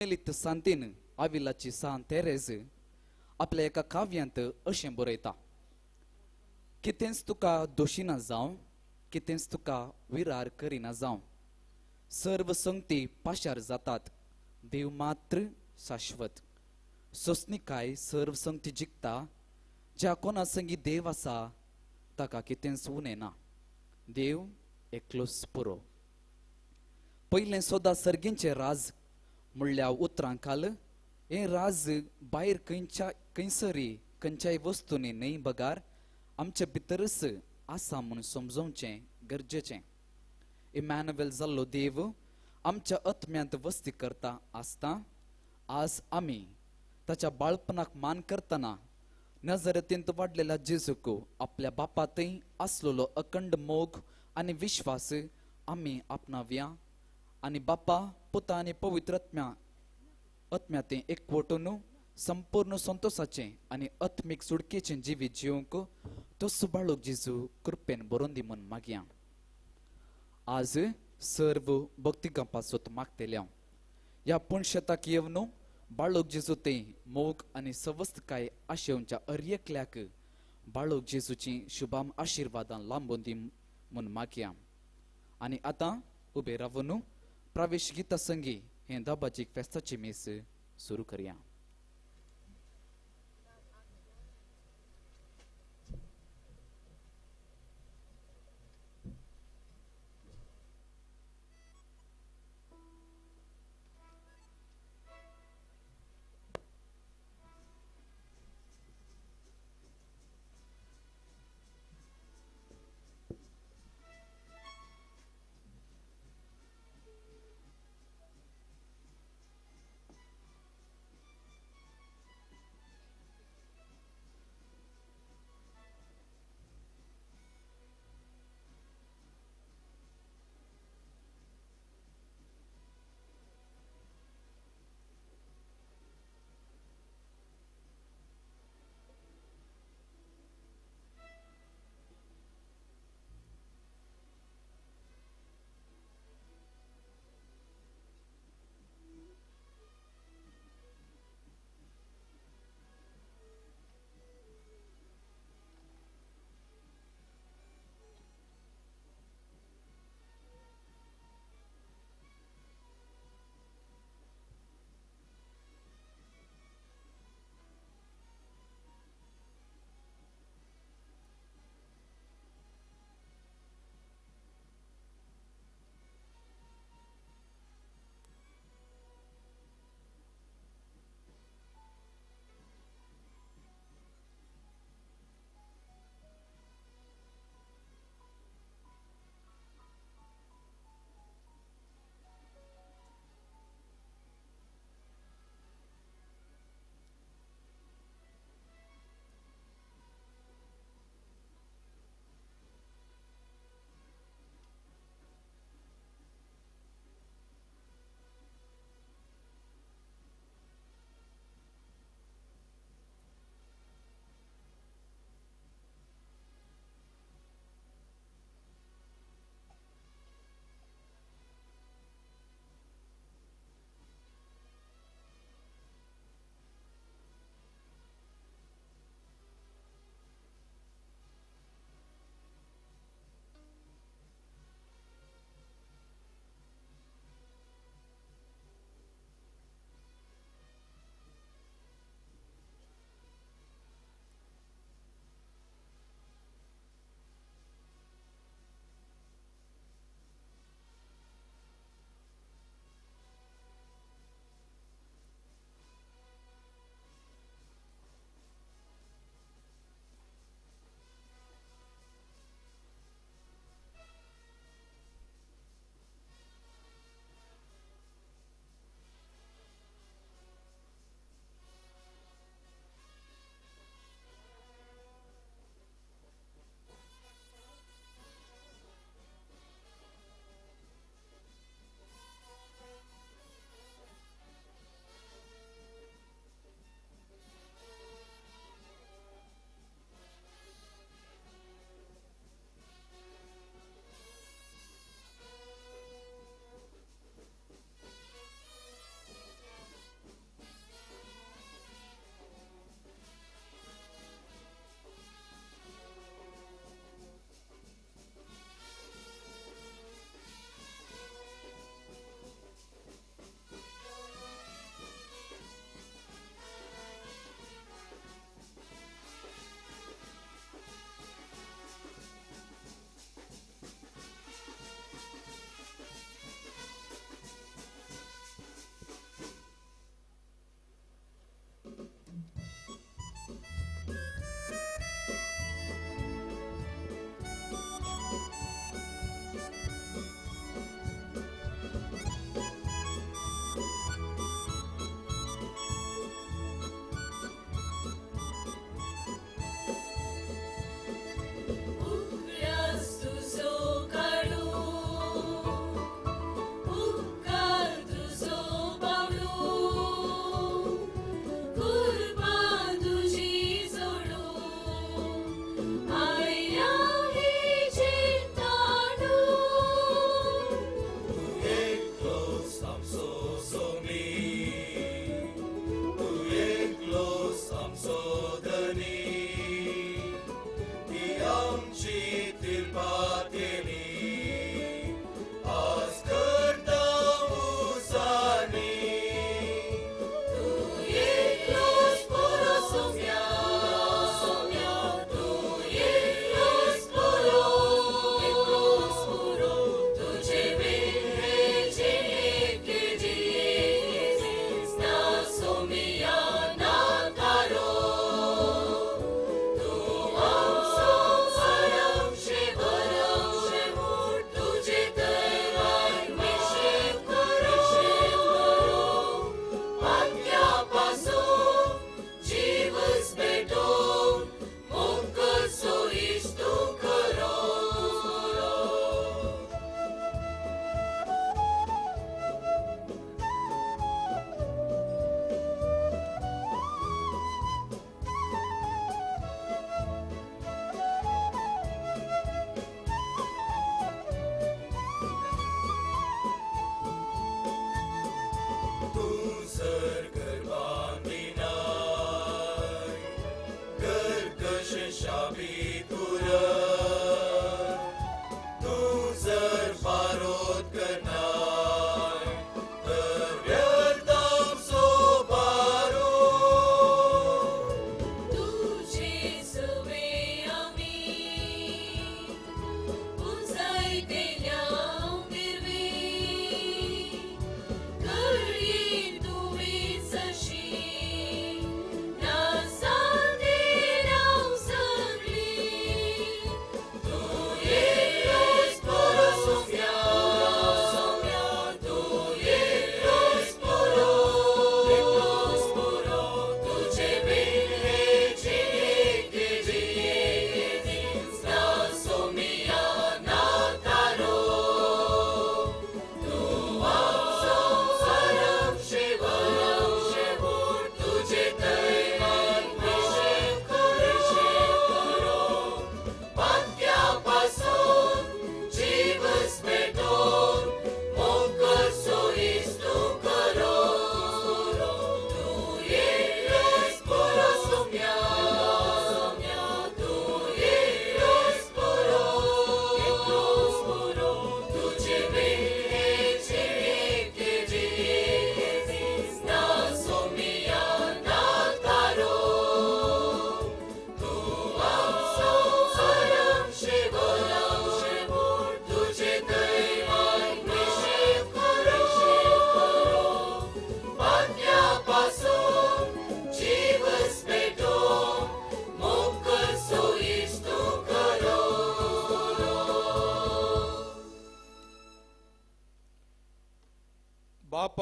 मेलित सांतेन आविलाची San Therese आपल्या एका काव्यांत अशें बरयता. कितेंच तुका दोशीना जावं, कितेंच तुका विरार करिना जावं, सर्व संगती पाशार जातात, देव मात्र शाश्वत. सोसणीकाय सर्व संगती जिखता, ज्या कोणा संगी देव आसा ताका कितेंच उणें ना. देव एकलोच पुरो. पयलें सोदा सर्गींचें राज म्हणल्या उतरांकाल हें राज भायर खंयसरी खंयच्याय वस्तूंनी न्हय बगार आमचे भितरच आसा म्हूण समजोवचें गरजेचें. इमॅन्युएल जाल्लो देव आमच्या आत्म्यांत वस्ती करता आसता आज आमी ताच्या बाळपणाक मान करतना नजरेंत वाडलेल्या जेजूक आपल्या बापातय आसलेलो अखंड मोग आनी विश्वास आमी आपणाव्या आनी बापा पुता आनी पवित्र आत्म्यातें एकवटून संपूर्ण संतोषाचें आनी आत्मीक सुडकेचें जिवीत जिवंक तो सुबाळूक जेजू कृपेन बरोवन दी म्हूण मागया. आज सर्व भक्तिगंपासोत मागतेल्या ह्या पुणशेताक येवन बाळूक जेजू तें मोग आनी सवस्तकाय आशेवच्या अर्यकल्याक बाळूक जेजूची शुभाम आशिर्वादां लांबून दी म्हूण मागया. आनी आतां उबे रावन प्रवेश गीता संगी हें दाबाजीक फेस्ताची मीस सुरू करया.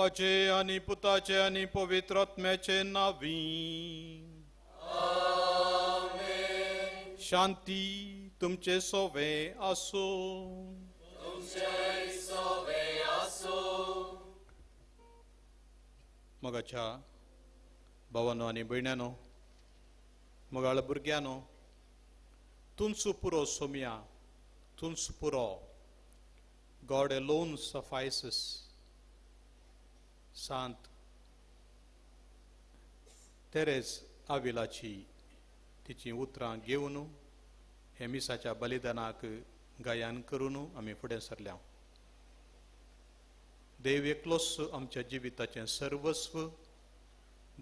बापाचे आणि पुताचे आणि पवित्र आत्म्याचे नावी. शांती तुमचे सोवे असो. मगाच्या भावांनो आणि भयण्यानो, मगाळ भुरग्यानो, तुमचो पुरो सोम्या, तुमचो पुरो. God alone suffices. सांत तेरेज आविलाची तिची उतरां घेवन हे मिसाच्या बलिदानाक गायन करून आमी फुडें सरल्या. देव एकलोच आमच्या जिविताचें सर्वस्व,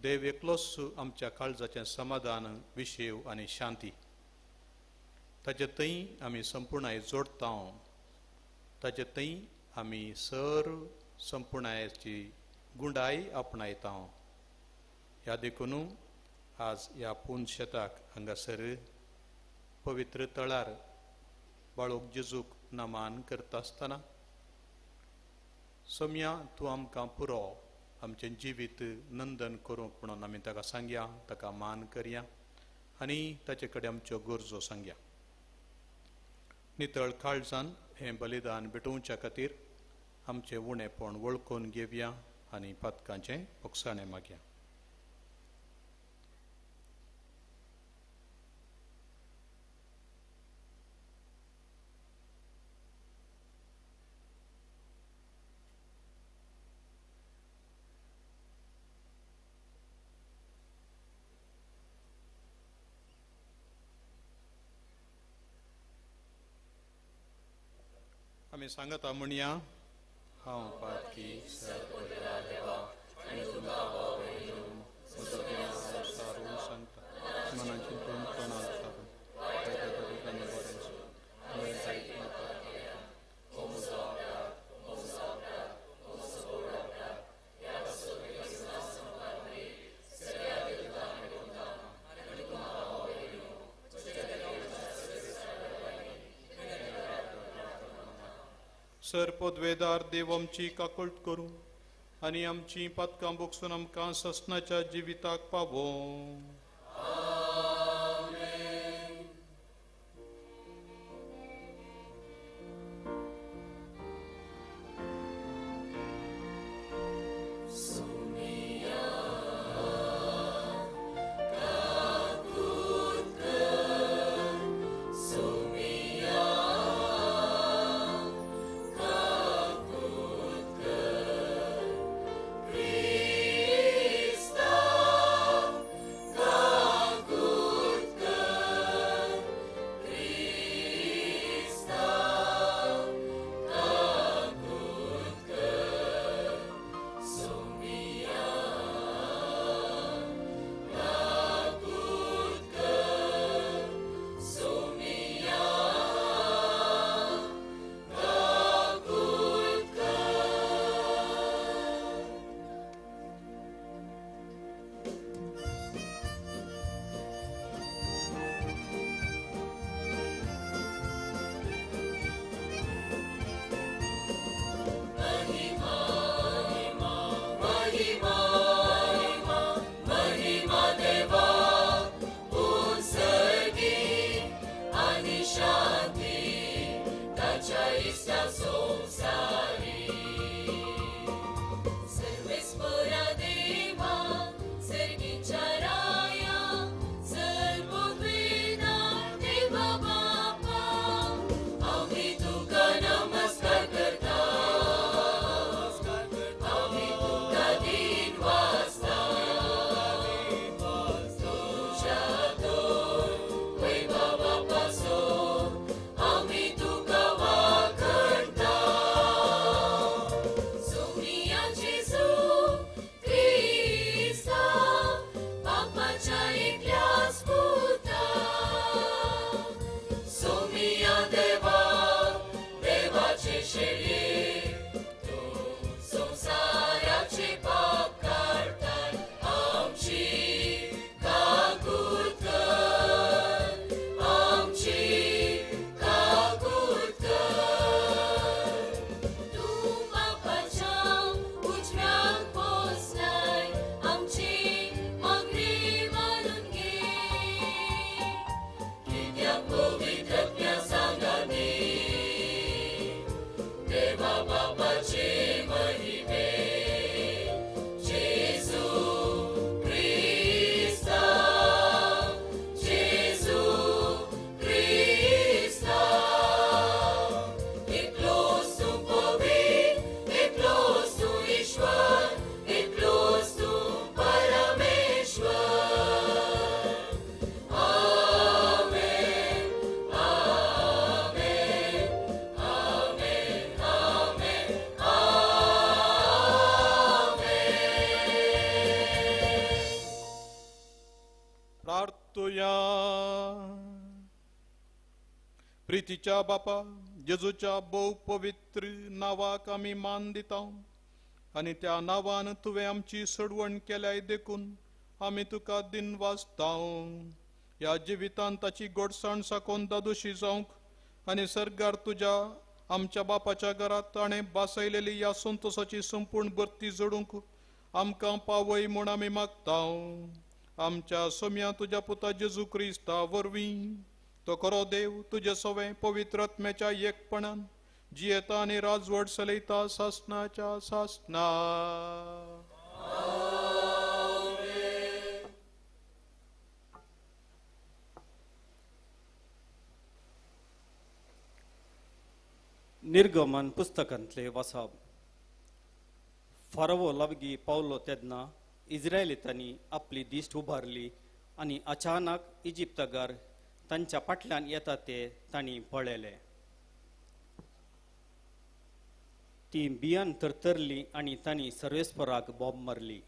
देव एकलोच आमच्या काळजाचें समाधान, विशेव आनी शांती. ताचे थंय आमी संपूर्णाय जोडता, ताचे थंय आमी सर्व संपूर्णायेची गुंडाई आपणायता. ह्या देखून आज ह्या पूर्ण शेताक हांगासर पवित्र तळार बाळूक जेजूक नमान करता आसतना सोम्या तूं आमकां पुरो आमचें जिवीत नंदन करूंक म्हणून आमी ताका सांगया, ताका मान करया आनी ताचे कडेन आमच्यो गरजो सांगया. नितळ काळजान हें बलिदान भेटोवच्या खातीर आमचें उणेपण वळखून घेवया आनी पातकांचें मोगसाणें मागया. आमी सांगता म्हणया, हांव पातकी सर्वोदया देवा आनी तुमकां वावरून सारून सांगता. मनाची तोंडाल सारून आनी सरपदवेदार देव आमची काकूळट करूं आनी आमची पातकां बोगसून आमकां ससनाच्या जिविताक पावो. God तुया. प्रितीच्या बापा जेजूच्या भोव पवित्र नावाक आमी मान दिता आनी त्या नावान तुवें आमची सडवण केल्याय देखून आमी तुका दिन वाजता. ह्या जिवितांत ताची गोडसाण साकोन दादोशी जावंक आनी सर्गार तुज्या आमच्या बापाच्या घरात ताणें बासयलेली ह्या संतोषाची संपूर्ण भरती जोडूंक आमकां पावय म्हूण आमी मागता. आमच्या सोम्या तुज्या पुता जेजू क्रिस्ता वरवीं तो खरो देव तुजे सवे पवित्र आत्म्याच्या एकपणान जियेता आनी राजवट चलयता सासणाच्या सासणा. निर्गमन पुस्तकांतले वाचप. फारावो लागीं पावलो तेन्ना इस्रायलितांनी आपली दिश्ट उबारली आनी अचानक इजिप्तगार तांच्या फाटल्यान येता ते तांणी पळयले. ती भियान तरतरली आनी तांणी सर्वेस्पराक बोब मारली.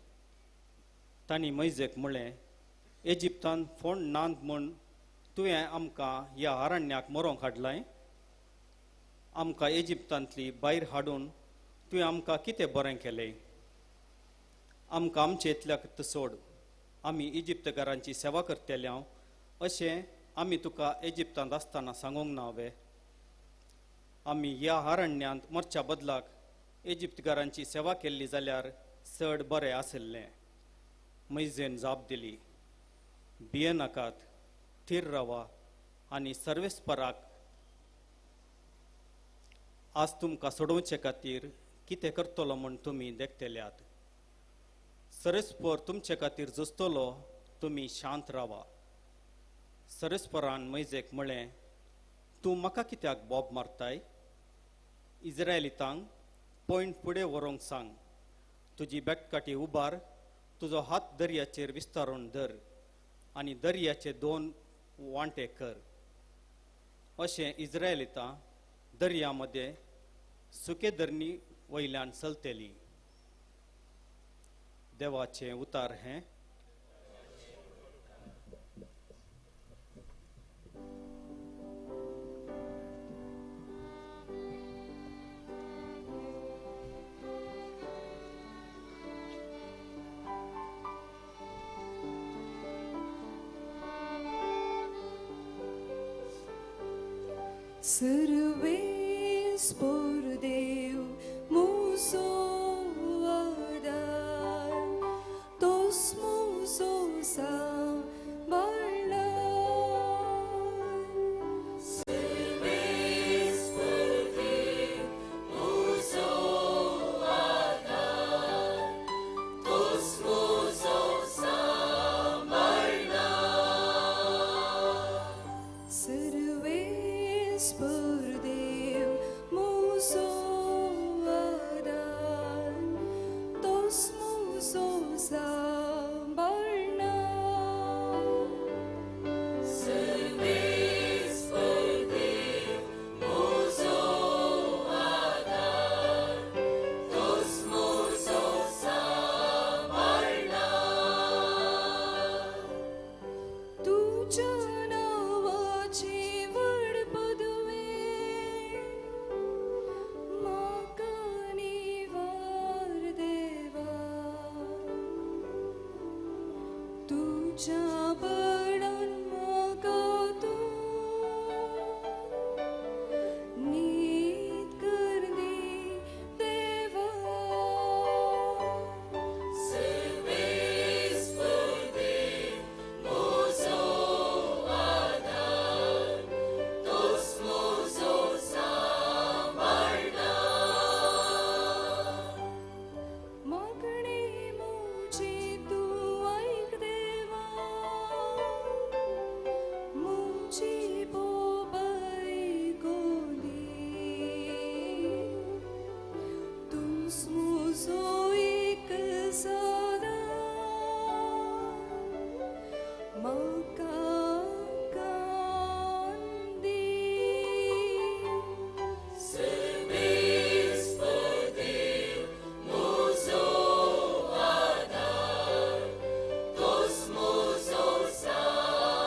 तांणी मैजेक म्हळें, इजिप्तान फोंड नांद म्हूण तुवें आमकां ह्या अरण्याक मरोंक हाडलाय. आमकां इजिप्तांतली भायर हाडून तुवें आमकां कितें बरें केलें. आमकां आमचे इतल्याक सोड. आमी इजिप्तकारांची सेवा करतले अशें आमी तुका इजिप्तांत आसतना सांगूंक ना वे. आमी ह्या अरण्यांत मरच्या बदलाक इजिप्तकारांची सेवा केल्ली जाल्यार चड बरें आसलें. मैजेन जाप दिली, भियेनाकात, थीर रावा आनी सर्वेस्पराक आज तुमकां सोडोवचे खातीर कितें करतलो म्हूण तुमी देखतल्यात. सर्वेस्पर तुमचे खातीर झुजतलो, तुमी शांत रावा. सर्वेस्परान मैजेक म्हळें, तूं म्हाका कित्याक बोब मारताय. इस्रायलितांक पॉयंट फुडें व्हरूंक सांग. तुजी बेटकाटी उबार, तुजो हात दर्याचेर विस्तारून धर आनी दर्याचे 2 वांटे कर. अशें इस्रायलितां दर्या मदें सुके धरणी वयल्यान चलतेली. देवाचें उतार हें. सर्वेस्पर देव मुसो आदार, तोच मुसो सांबाळणार. सर्वेस्पर देव मुसो आदार, तोच मुसो सांबाळणार. सर्वेस्पर देव मुसो आदार, तोच मुसो सांबाळणार. सर्वेस्पर देव मुसो आदार, तोच मुसो सांबाळणार. तुझ्या नावाची व्हड पदवे म्हाका निवार देवा. तुझ्या बळान म्हाका तूं नीत कर दी देवा. सर्वेस्पर देव मुसो आदार, तोच मुसो सांबाळणार. मागणी म्हजी तूं ऐक देवा, म्हजी बोब आयकून दी. तूंच म्हजो एक सदां, म्हाका कान दी. सर्वेस्पर देव मुसो आदार, तोच मुसो सांबाळणार.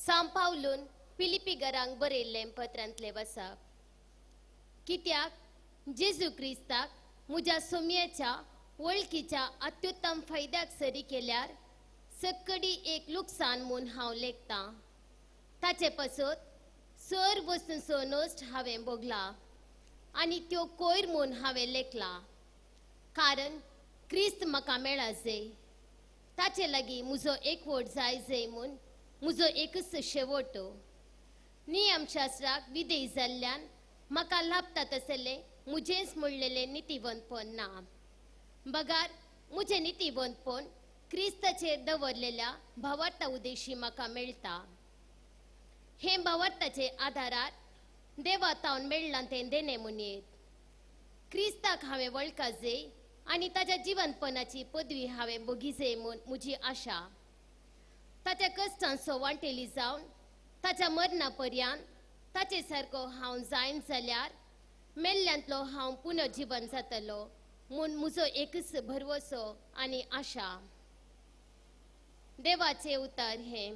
सांपावलून फिलिपिगरांक बरयल्लें पत्रांतले वचप. कित्याक जेजू क्रिस्ताक म्हज्या सोमयेच्या वळखीच्या अत्युत्तम फायद्याक सरी केल्यार सक्कडी एक लुकसाण म्हूण हांव लेखतां. ताचे पासत सर वस्तूंचो नश्ट हांवें भोगला आनी त्यो कोयर म्हूण हांवें लेखला. कारण क्रिस्त म्हाका मेळा जाय. ताचे लागीं म्हजो एकवट जाय जाय म्हूण म्हजो एकच शेवट. नियमशास्त्राक विधेय जाल्ल्यान म्हाका लाभता तसलें म्हजेंच म्हणलेलें नितीवंतपण ना. बगार म्हजें नितीवंतपण क्रिस्ताचेर दवरलेल्या भावार्था उद्देशी म्हाका मेळटा. हे भावार्थाचे आदारार देवातावन मेळ्ळां तें देणे म्हणीत. क्रिस्ताक हांवें वळखा जाय आनी ताच्या जिवंतपणाची पदवी हांवें भोगी जाय म्हूण म्हजी आशा. ताच्या कश्टांचो वांटेली जावन ताच्या मरणा पर्यंत ताचे सारको हांव जायन जाल्यार मेल्ल्यांतलो हांव पुनर्जीवन जातलो म्हूण म्हजो एकच भरवसो आनी आशा. देवाचे उतर हे.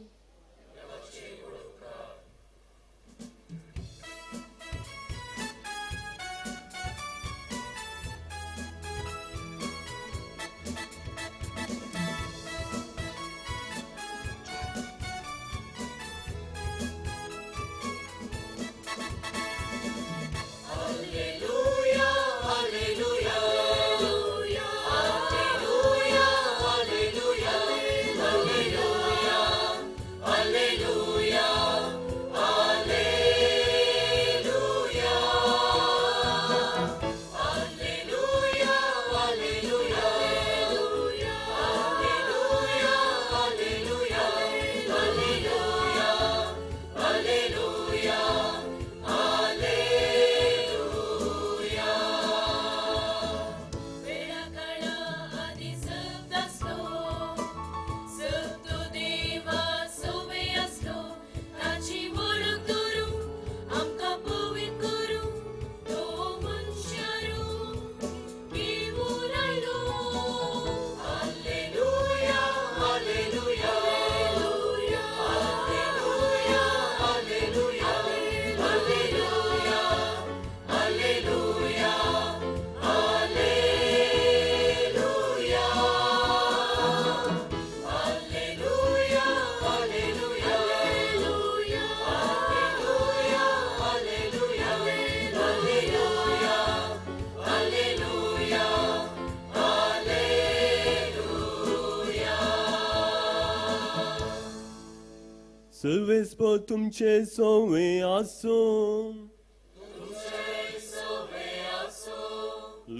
सर्वेस्पर तुमचे सोवे आसूं.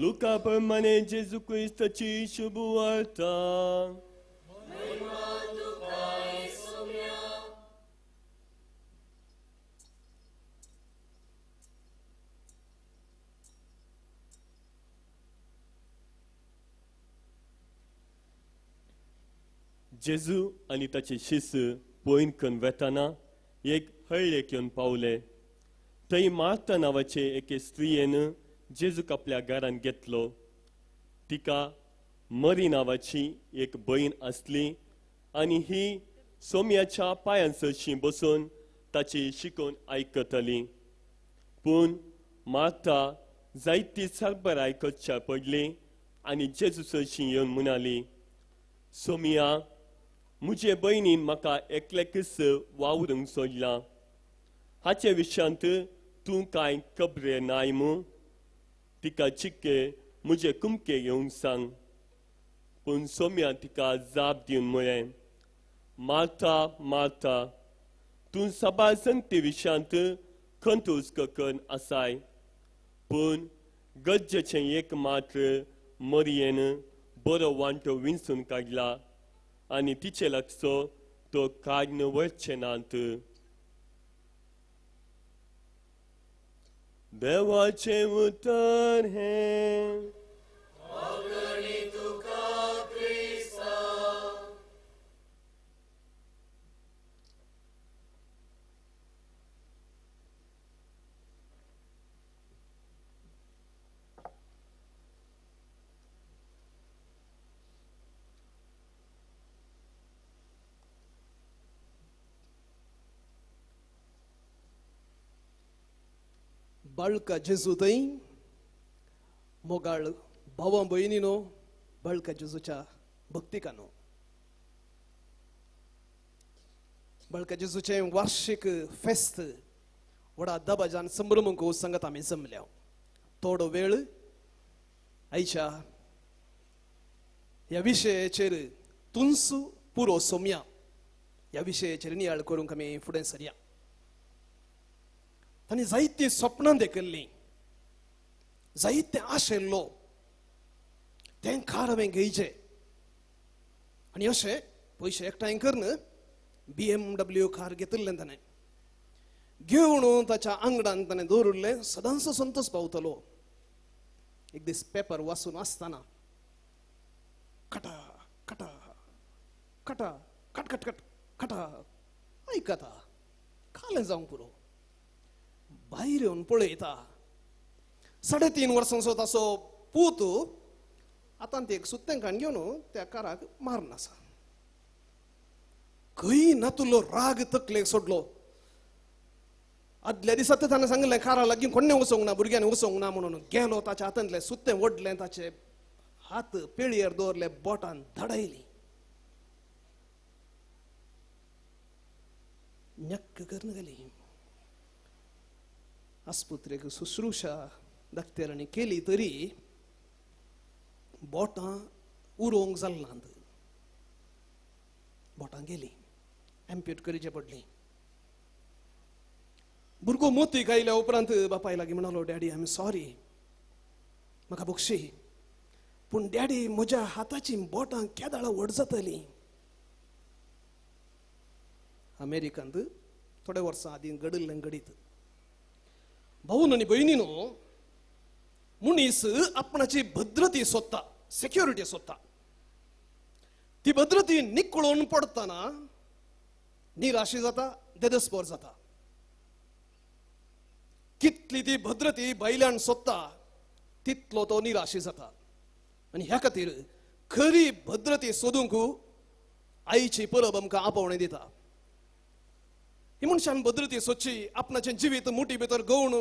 लुका प्रमाणे जेजू क्रिस्ताची शुभ वार्ता. जेजू आनी ताचे शिष्य पोयन करून वेताना एक हळ्ळेक येवन पावले. थंय मार्था नांवाचे एके स्त्रियेन जेजूक आपल्या घरांत घेतलो. तिका मरी नांवाची एक भयण आसली आनी ही सोमयाच्या पांयांसरशी बसून ताची शिकोवन आयकताली. पूण मार्था जायती सरबराय करच्या पडली आनी जेजू सरशी येवन म्हणाली, सोमया, म्हजे भयणीन म्हाका एकलेकच वावरूंक सोडलां. हाचे विशयांत तूं कांय खबरे नाय मूं? तिका चिक्के म्हजे कुमके घेवंक सांग. पूण सोम्या तिका जाप दिवन म्हळें, मार्था मार्था, तूं सबार संगती विशयांत खंत हुस्को करून आसाय. पूण गरजेचें एक मात्र मरयेन बरो वांटो विंचून काडला आनी तिचे लागचो तो काडून व्हरचे नात. देवाचे उतर हे. बाळका जेजू थंय मोगाळ भावां भयणीनो बाळका जेजूच्या भक्तिकानो बाळका जेजूचे वार्षिक फेस्त व्हडा दबाजान संभ्रमक संगत आमी जमल्या थोडो वेळ आयच्या ह्या विशयाचेर तुंस पुरो सोम्या ह्या विशयाचेर नियाळ करूंक आमी फुडें सरया तांणी जायतीं स्वप्नां देखल्लीं जायतें आशेल्लो तें कार हांवें घेवचें आनी अशें पयशे एकठांय करन BMW कार घेतिल्लें ताणें घेवन ताच्या आंगडान ताणें दवरिल्लें सदांचो संतोष पावतलो एक दीस पेपर वाचून आसतना कटा कटा कटा कट कट कट कटा आयकता कालें जावंक पुरो भायर येवन पळयता 3.5 वर्सांचो ताचो पूत आतां ते एक सुत्तें काण घेवन त्या काराक मारून आसा खंय नातुल्लो राग तकलेक सोडलो आदल्या दिसा ताणें सांगलें कारा लागीं कोणें वचोंक ना भुरग्यांनी वचोंक ना म्हणून गेलो ताच्या हातांतलें सुत्तें ओडलें ताचे हात पेळयेर दवरले बोटान धडायली नक्क करून गेली आस्पत्रेक शुश्रूषा डाक्टरांनी केली तरी बोटां उरोवंक जालनात बोटां गेली एम्प्युट करचें पडली भुरगो मोतीक आयल्या उपरांत बापाय लागीं म्हणलो डॅडी आय एम सॉरी म्हाका बक्षी पूण डॅडी म्हज्या हाताची बोटां केदाळ व्हड जातलीं अमेरिकांत थोड्या वर्सां आदीं घडिल्लें घडीत भाऊन आनी भयणीनो मनीस आपणाची भद्रती सोदता सेक्युरिटी सोदता ती भद्रती निकळून पडतना निराशी जाता देदस्पोर जाता कितली ती भद्रती भायल्यान सोदता तितलो तो निराशी जाता आनी ह्या खातीर खरी भद्रती सोदूंक आईची परब आमकां आपोवणें दिता ही मनशान भद्रती सोदची आपणाचें जिवीत मुठी भितर गवून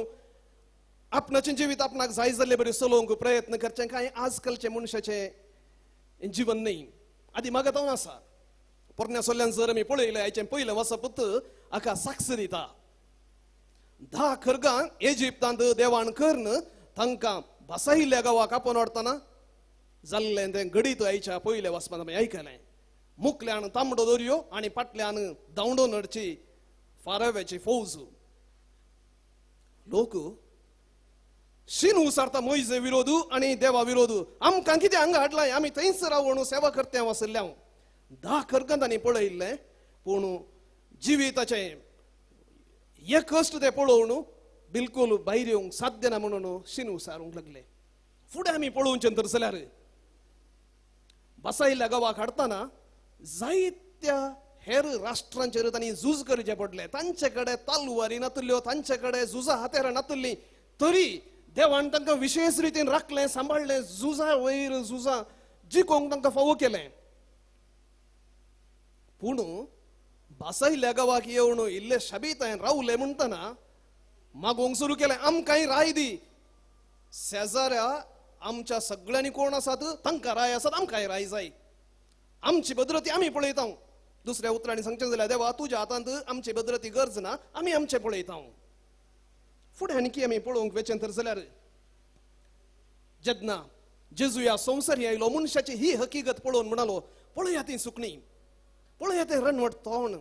आपणाचें जिवीत आपणाक जाय जाल्ले बरें चलोवंक प्रयत्न करचें कांय आजकालचे मनशाचें जीवन न्ही आदी म्हाका तो आसा पोरण्या सोल्ल्यान जर आमी पळयलें आयचें पयलें वचपत हाका साक्ष दिता 10 खरगां इजिप्तांत देवाण करन तांकां भासायिल्ल्या गांवाक आपोवन व्हरतना जाल्लें तें घडीत आयच्या पयलें वचपाक आमी आयकलें मुखल्यान तांबडो दर्यो आनी फाटल्यान धांवडो नडची फाराव्याची फौज लोक शीन उसारता मोइजे विरोध आनी देवा विरोध आमकां कितें हांगा हाडलाय आमी थंयच रावून सेवा करत्या वसल्ल्या 10 खरगां तांणी पळयल्लें पूण जिविताचें एक कश्ट ते पळोवन बिलकुल भायर येवंक साध्य ना म्हणून शीन उसारूंक लागले फुडें आमी पळोवचें तर जाल्यार बसायिल्ल्या गांवाक हाडटना जायत्या हेर राष्ट्रांचेर तांणी झूज करचें पडलें तांचे कडेन तालवारी नातल्यो तांचे कडेन झुजा हातेरां नातल्लीं तरी देवान तांकां विशेष रितीन राखलें सांबाळलें झुजा वयर झुजा जिखोवंक तांकां फावो केलें पूण भासायिल्ल्या गांवाक येवन इल्ले शाबीत हांवें रावलें म्हणटना मागोवंक सुरू केलें आमकांय राय दी शेजाऱ्या आमच्या सगळ्यांनी कोण आसात तांकां राय आसात आमकांय राय जाय आमची भद्रती आमी पळयता दुसऱ्या उतरांनी सांगचें जाल्यार देवा तुज्या हातांत आमची भद्रती गरज ना आमी आमचें पळयता फुडें आनीक आमी पळोवंक वेचें तर जाल्यार जेन्ना जेजू ह्या संवसारी आयलो मनशाची ही हकीकत पळोवन म्हणालो पळया ती सुकणी पळया तें रणवट तोंड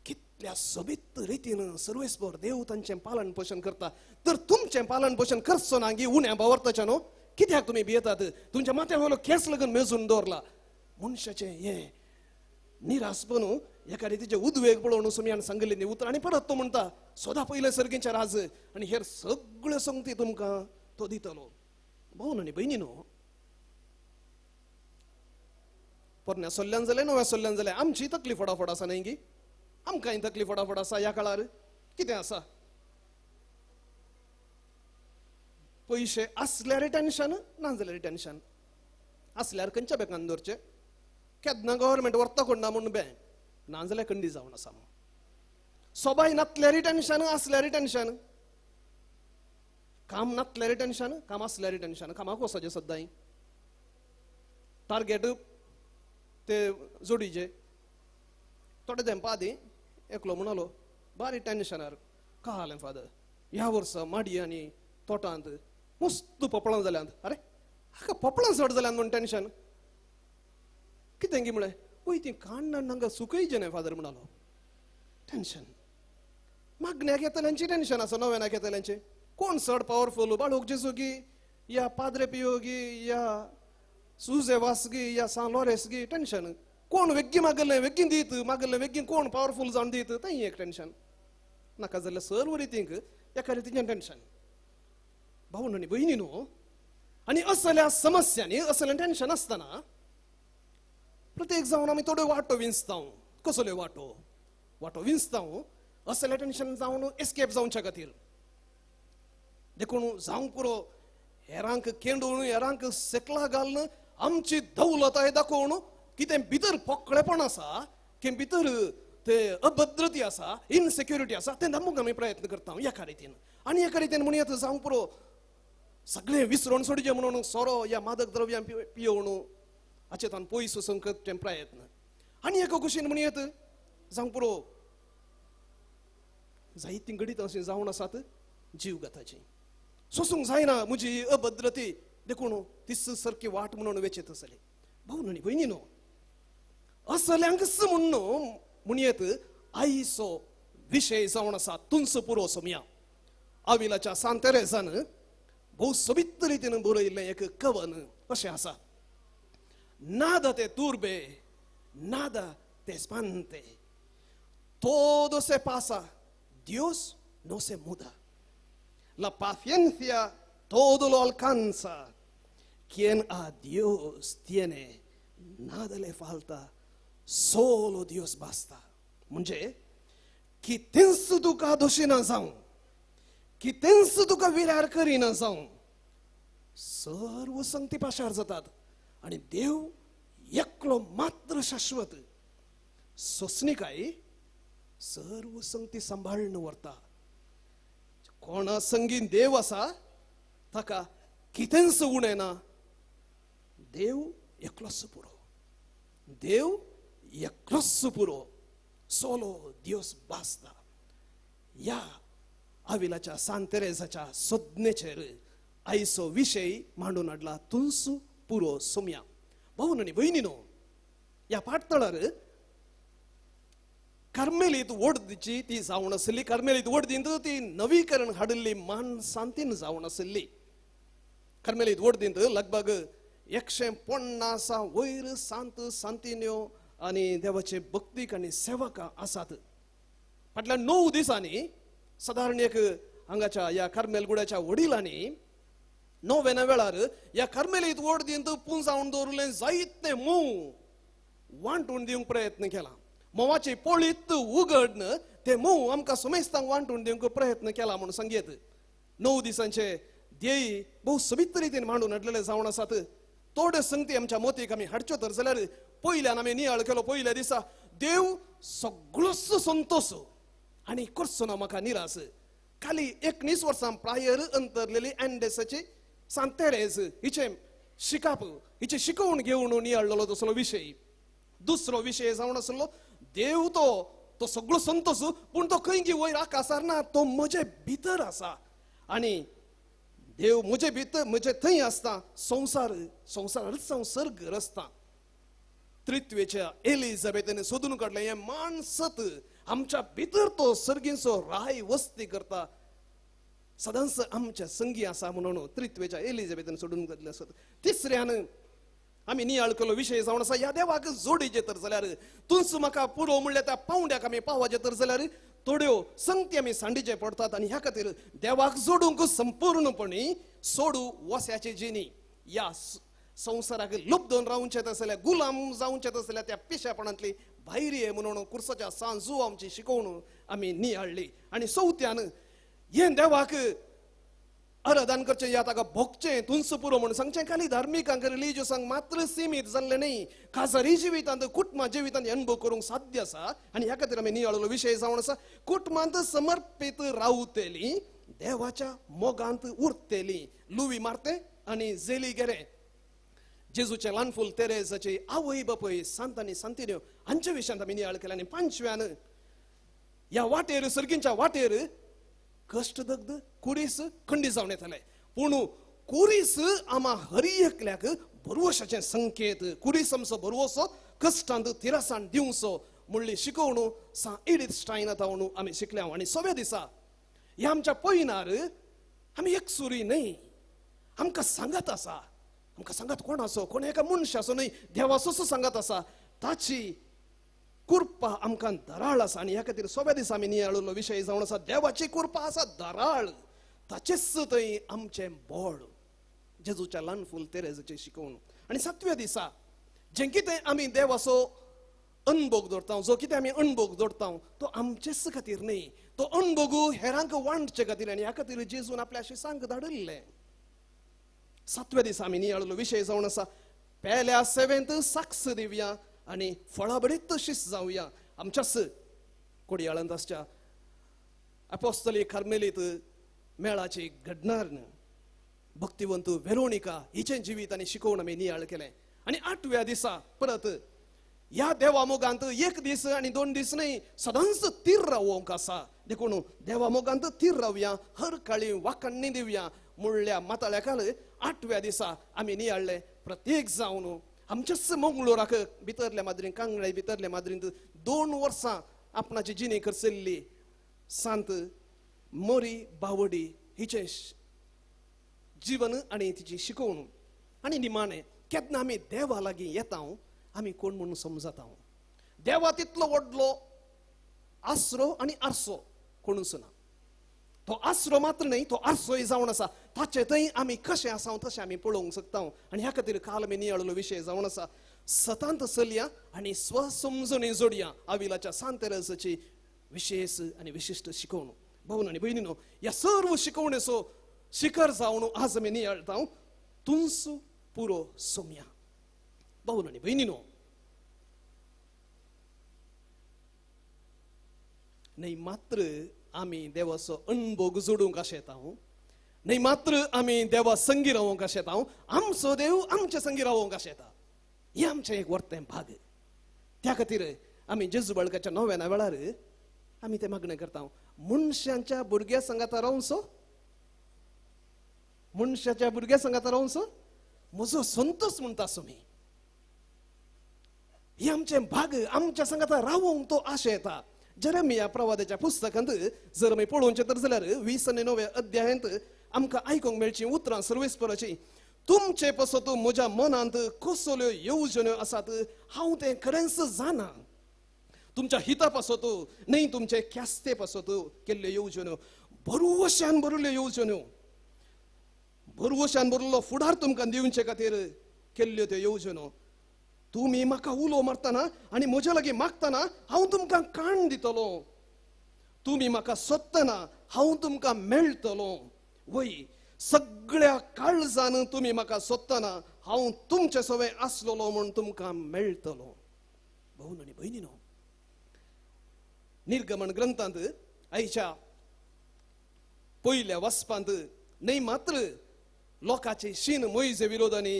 कितल्या सोबीत रितीन सर्वेस्पर देव तांचें पालन पोशण करता तर तुमचें पालन पोशण करचो ना गी उण्या भावार्थाच्या न्हू कित्याक तुमी भियेतात तुमच्या माथ्यावयलो केस लगून मेजून दवरला मनशाचें हें निरासपण एका रितीचे उद्वेग पळोवन सुमयान सांगलें न्ही उतर आनी परत तो म्हणटा सोदा पयले सर्गेचे राज आनी हेर सगळ्यो संगती तुमकां तो दितलो भाऊन आनी भयणीनो पोरण्या सोल्ल्यान जालें नव्या सोल्ल्यान जालें आमची तकली फडाफड आसा न्ही गी आमकांय तकली फडाफड आसा ह्या काळार कितें आसा पयशे आसल्यार टेन्शन ना जाल्यार टेन्शन आसल्यार खंयच्या बँकान दवरचें केन्ना गव्हर्मेंट व्हरता कोण ना म्हूण बँक ना जाल्यार खंडी जावन आसा सोबाय नातल्यार टेन्शन आसल्यार टेन्शन काम नासल्यार टेन्शन, काम आसल्यार टेन्शन. कामाक वचचें सद्दां टार्गेट ते जोडीचे. थोडे तेंपा आदीं एकलो म्हणलो बारी टेन्शनार का जालें फादर, ह्या वर्सा माडी आनी तोटांत मस्त पोपळां जाल्यांत. अरे हाका पोपळां चड जाल्यांत म्हण टेन्शन कितें गी म्हळें. पळय ती काण्ण हांगा सुकयचें न्हय फादर म्हणलो. टेन्शन मागण्याक येतल्यांची टेन्शन आसा, नव्यानाक येतल्यांचे. कोण चड पावरफुल, बाळूक जेजू गी या पाद्रे पियो गी या सुजे वास गी या सान लॉरेस गी, टेन्शन. कोण वेग्गी मागल्लें वेग्गीन दीत, मागल्लें वेग्गीन कोण पावरफुल जावन दीत, तें एक टेन्शन. नाका जाल्यार सर्व रितींक एका रितीचें टेन्शन. भाऊ आनी भयणी न्हू. आनी असल्या समस्यांनी असलें टेन्शन आसतना प्रत्येक जावन आमी थोड्यो वाटो विंचताव. कसल्यो वाटो विंचताव असलें टेन्शन जावन एस्केप जावच्या खातीर. देखून जावंक पुरो हेरांक केंडून हेरांक सेकला घालून आमची दौलताय दाखोवन कितें भितर पोकळेपण आसा, कितें भितर ते अभद्रती आसा, इनसेक्युरिटी आसा, तें दामूंक आमी प्रयत्न करता एका रितीन. आनी एका रितीन म्हणयात जावंक पुरो सगळें विसरून सोडचें म्हणून सोरो या मादक द्रव्यां पियोवन हाचेतान पयस वचूंक करचें प्रयत्न. आनी एका कुशीन म्हणयात जावंक पुरो जायतीं घडीत अशीं जावन आसात जीव घाताची. सोसूंक जायना म्हजी अभद्रती, देखून तिस सारकी वाट म्हणून वेचीत आसली. भाऊ आनी भयणी न्हू, असल्यांकच म्हणून म्हणयेत आईचो विशय जावन आसा तुंस पुरो सोम्या. आविलाच्या सान तेरेसान भोव सोबीत रितीन बरयल्लें एक कवन अशें आसा. Nada te turbe, nada te espante. Todo se pasa, Dios no se muda. La paciencia todo lo alcanza. Quien a Dios tiene, nada le falta, solo Dios basta. म्हणजे कितेंच तुका दोशीना जावं, कितेंच तुका विरार करिना जावं, सर्व संगती पाशार जातात आणि देव एकलो मात्र शाश्वत. सोसणीकाय सर्व संगती सांभाळून व्हरता. कोणा संगीन देव आसा ताका कितेंच उणें ना. देव एकलोच पुरो, देव एकलोच पुरो, solo Dios basta. या आविलाच्या सान तेरेसाच्या सोदनेचेर आईचो विशय मांडून हाडला तुंस पुरो सोम्या. भाऊ आनी भयणीनो, या पाठतळार कार्मेलीत वडदीची ती जावन आसली. कार्मेलीत वडदींत ती नवीकरण हाडिल्ली मानसांतीन जावन आसली. कार्मेलीत वडदींत लगभग 150 वयर सांत सांतिन्यो आणि देवाचे भक्तीक आणि सेवक आसात. फाटल्या 9 दिसांनी साधारण एक हांगाच्या या कार्मेलगुड्याच्या वडिलांनी 9व्या वेळार या कार्मेलीत वडदींत पुंजावन दवरलें जायते मोव वांटून दिवंक प्रयत्न केला. मोवाची पोळीत उगडन ते मोव आमकां सुमेस्तांक वांटून दिवंक प्रयत्न केला म्हणून सांगेत. 9 दिसांचे ध्येय भोव सोबीत रितीन मांडून हाडलेले जावन आसात. थोड्यो संगती आमच्या मोतीक आमी हाडच्यो तर जाल्यार पयल्यान आमी नियाळ केलो. पयल्या दिसा देव सगळोच संतोष आनी करचो ना म्हाका निराश. खाली 19 वर्सां प्रायर अंतरलेली एंडेसाची सान तेरेस हिचे शिकाप, हिचे शिकवण घेवन नियाळलेलो तसलो विशय. दुसरो विशय जावन आसलो देव तो सगळो संतोष, पूण तो खंय वयर आकाशार ना, तो म्हजे भितर आसा. आनी देव म्हजे भितर म्हजे थंय आसता. संवसारच हांव सर्ग रचता. त्रित्वेच्या एलिझाबेथीन सोदून काडलें हें माणसत आमच्या भितर तो सर्गींचो राय वस्ती करता. सदांच आमच्या संगी आसा म्हणून त्रित्वेच्या एलिझाबेथीन सोडून काडलें आसत. तिसऱ्यान आमी नियाळ केलो विशय जावन आसा ह्या देवाक जोडीचे तर जाल्यार तुंच म्हाका पुरो म्हणल्या त्या पावंड्याक आमी पावचे तर जाल्यार थोड्यो संगती आमी सांडीचे पडतात. आनी ह्या खातीर देवाक जोडूंक संपूर्णपणी सोडू वस्याची जिणी. या संवसाराक लुब्धून रावचे आसल्यार गुलाम जावचे आसल्यार त्या पिशेपणांतली भायर ये म्हणून कुर्साच्या सांजू आमची शिकवण आमी नियाळली. आनी चवथ्यान हें देवाक आराधन करचें या ताका भोगचें तुंच पुरो म्हणून सांगचें. खाली धार्मिकांक रिलिजियसांक मात्र सीमीत जाल्लें न्ही, खाजरी जिवितांत कुटुंबा जिवितांत अनुभव करूंक साध्य आसा. आनी ह्या खातीर आमी नियाळलो विशय जावन आसा कुटुंबांत समर्पीत रावतेली देवाच्या मोगांत उरतेली लुवी मारते आणि जेली गेले जेजूचे ल्हानफूल तेरेजाची आवय बापय सांत आनी सांतिन्यो हांच्या विशयांत आमी नियाळ केल्या आनी पांचव्यान ह्या वाटेर सर्गींच्या वाटेर कष्ट दग्ध कुरीस खंडी जावन येतले पूण कुरीस आमा हरी एकल्याक भरवशाचे संकेत कुरीस आमचो भरवसो कष्टांत तिरासाण दिवचो म्हणली शिकवणू सा एडीत स्टायन तावणू आमी शिकल्या आनी सव्या दिसा ह्या आमच्या पयनार आमी एक सुरी न्हय आमकां सांगत आसा आमकां सांगत कोण असो कोण एका मनशा असो न्हय देवाचो सांगत आसा ताची कृपा आमकां दराळ आसा आनी ह्या खातीर सव्या दिसा आमी नियाळिल्लो विशय जावन आसा देवाची कृपा आसा दराळ ताचेच थंय आमचें बोड जेजूच्या ल्हान फूल तेरेजाची शिकवण आनी सातव्या दिसा जें कितें आमी देवाचो अणभोग जोडटा जो कितें आमी अणभोग जोडटा तो आमचेच खातीर न्हय तो अणभोग हेरांक वांटचे खातीर आनी ह्या खातीर जेजून आपल्या शिसांक धाडिल्लें सातव्या दिसा आमी नियाळिल्लो विशय जावन आसा पेल्या सेवेंत साक्ष दिवया आनी फळाबडीत शिस जावया आमच्याच कोडयाळंत आसच्या अपोस्तली कार्मेलीत मेळाची घडणार भक्तिवंत वेरोनिका हिचें जिवीत आनी शिकोवन आमी नियाळ केलें आनी आठव्या दिसा परत ह्या देवा मोगांत एक दीस आनी 2 दीस न्हय सदांच तीर रावोंक आसा देखून देवा मोगांत तीर रावया हर काळी वाकण्णी दिवया म्हणल्या माताळ्याकाल आठव्या दिसा आमी नियाळ्ळे प्रत्येक जावन आमच्याच मंगळुराक भितरल्या माद्रीन कांगळे भितरल्या माद्रींत 2 वर्सां आपणाची जिणी करसल्ली सांत मोरी बावडी हिचें जीवन आनी तिची शिकवण आनी निमाणें केन्ना आमी देवा लागीं येता आमी कोण म्हणून समजता देवा तितलो व्हडलो आसरो आनी आरसो कोणूच ना तो आसरो मात्र न्हय तो आरसोय जावन आसा ताचे थंय आमी कशें आसा तशें आमी पळोवंक शकता आनी ह्या खातीर काल आमी नियाळिल्लो विशय जावन आसा सतांत चलया आनी स्वसमजणी जोडया आविलाच्या सांत तेरेजाची विशेष आनी विशिश्ट शिकवण भावन आनी भयणीनो ह्या सर्व शिकवणेचो शिखर जावन आज आमी नियाळटा तुंस पुरो सोम्या भावन आनी भयणीनो न्हय मात्र आमी देवाचो अणभोग जोडूंक अशें येता न्हय मात्र आमी देवा संगी रावोंक अशें येता आमचो देव आमचे संगी रावोंक अशें येता हें आमचें एक वर्तें भाग त्या खातीर आमी जेजू बाळकाच्या 9व्या वेळार आमी तें मागणें करता मनशांच्या भुरग्या संगाता रावचो मनशाच्या भुरग्या संगाता रावचो म्हजो संतोष म्हणटा सोमी हे आमचें भाग आमच्या संगाता रावोंक तो आशे येता जेरेमिया प्रवादाच्या पुस्तकांत जर आमी पळोवचें तर जाल्यार 29व्या अध्यायांत आमकां आयकूंक मेळचीं उतरां सर्वेस्पराची तुमचे पसत म्हज्या मनांत कसल्यो येवजण्यो आसात हांव तें खरेंच जाणा तुमच्या हिता पासत न्हय तुमचे क्यास्ते पासत केल्ल्यो येवजण्यो भरवशान भरिल्ल्यो येवजण्यो भरवशान भरिल्लो फुडार तुमकां दिवचे खातीर केल्ल्यो त्यो येवजण्यो तुमी म्हाका उलो मारतना आनी म्हज्या लागीं मागतना हांव तुमकां काण दितलो तुमी म्हाका सोदतना हांव तुमकां मेळटलो वय सगळ्या काळजान तुमी म्हाका सोदतना हांव तुमचे सवे आसलोलो म्हूण तुमकां मेळटलो भावन आनी भयणीनो निर्गमन ग्रंथांत आयच्या पयल्या वाचपांत न्हय मात्र लोकांची शीन मोइजे विरोध आनी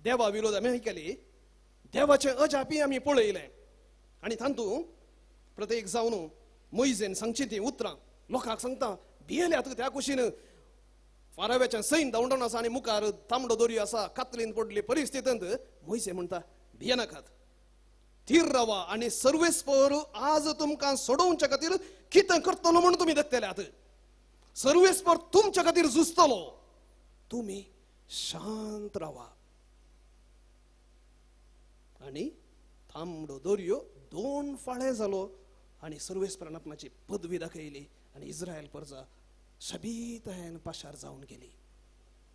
देवा विरोध आमी आयकली देवाचें अजापी आमी पळयलें आनी तातूंत प्रत्येक जावन मोइजेन सांगची ती उतरां लोकांक सांगता भियेल्यात त्या कुशीन फाराव्याचें सैन धांवडोन आसा आनी मुखार तांबडो दर्यो आसा कातलीन पडली परिस्थितींत मोइजे म्हणटा भियेनाकात थीर रावा आनी सर्वेस्पर आज तुमकां सोडोवचे खातीर कितें करतलो म्हूण तुमी धत्तेल्यात सर्वेस्पर तुमचे खातीर झुजतलो तुमी शांत रावा आनी तांबडो दर्यो 2 फाळे जालो आनी सर्वेस्परान आपणाची पदवी दाखयली आनी इस्रायल प्रजा शबीतायेन पाशार जावन गेली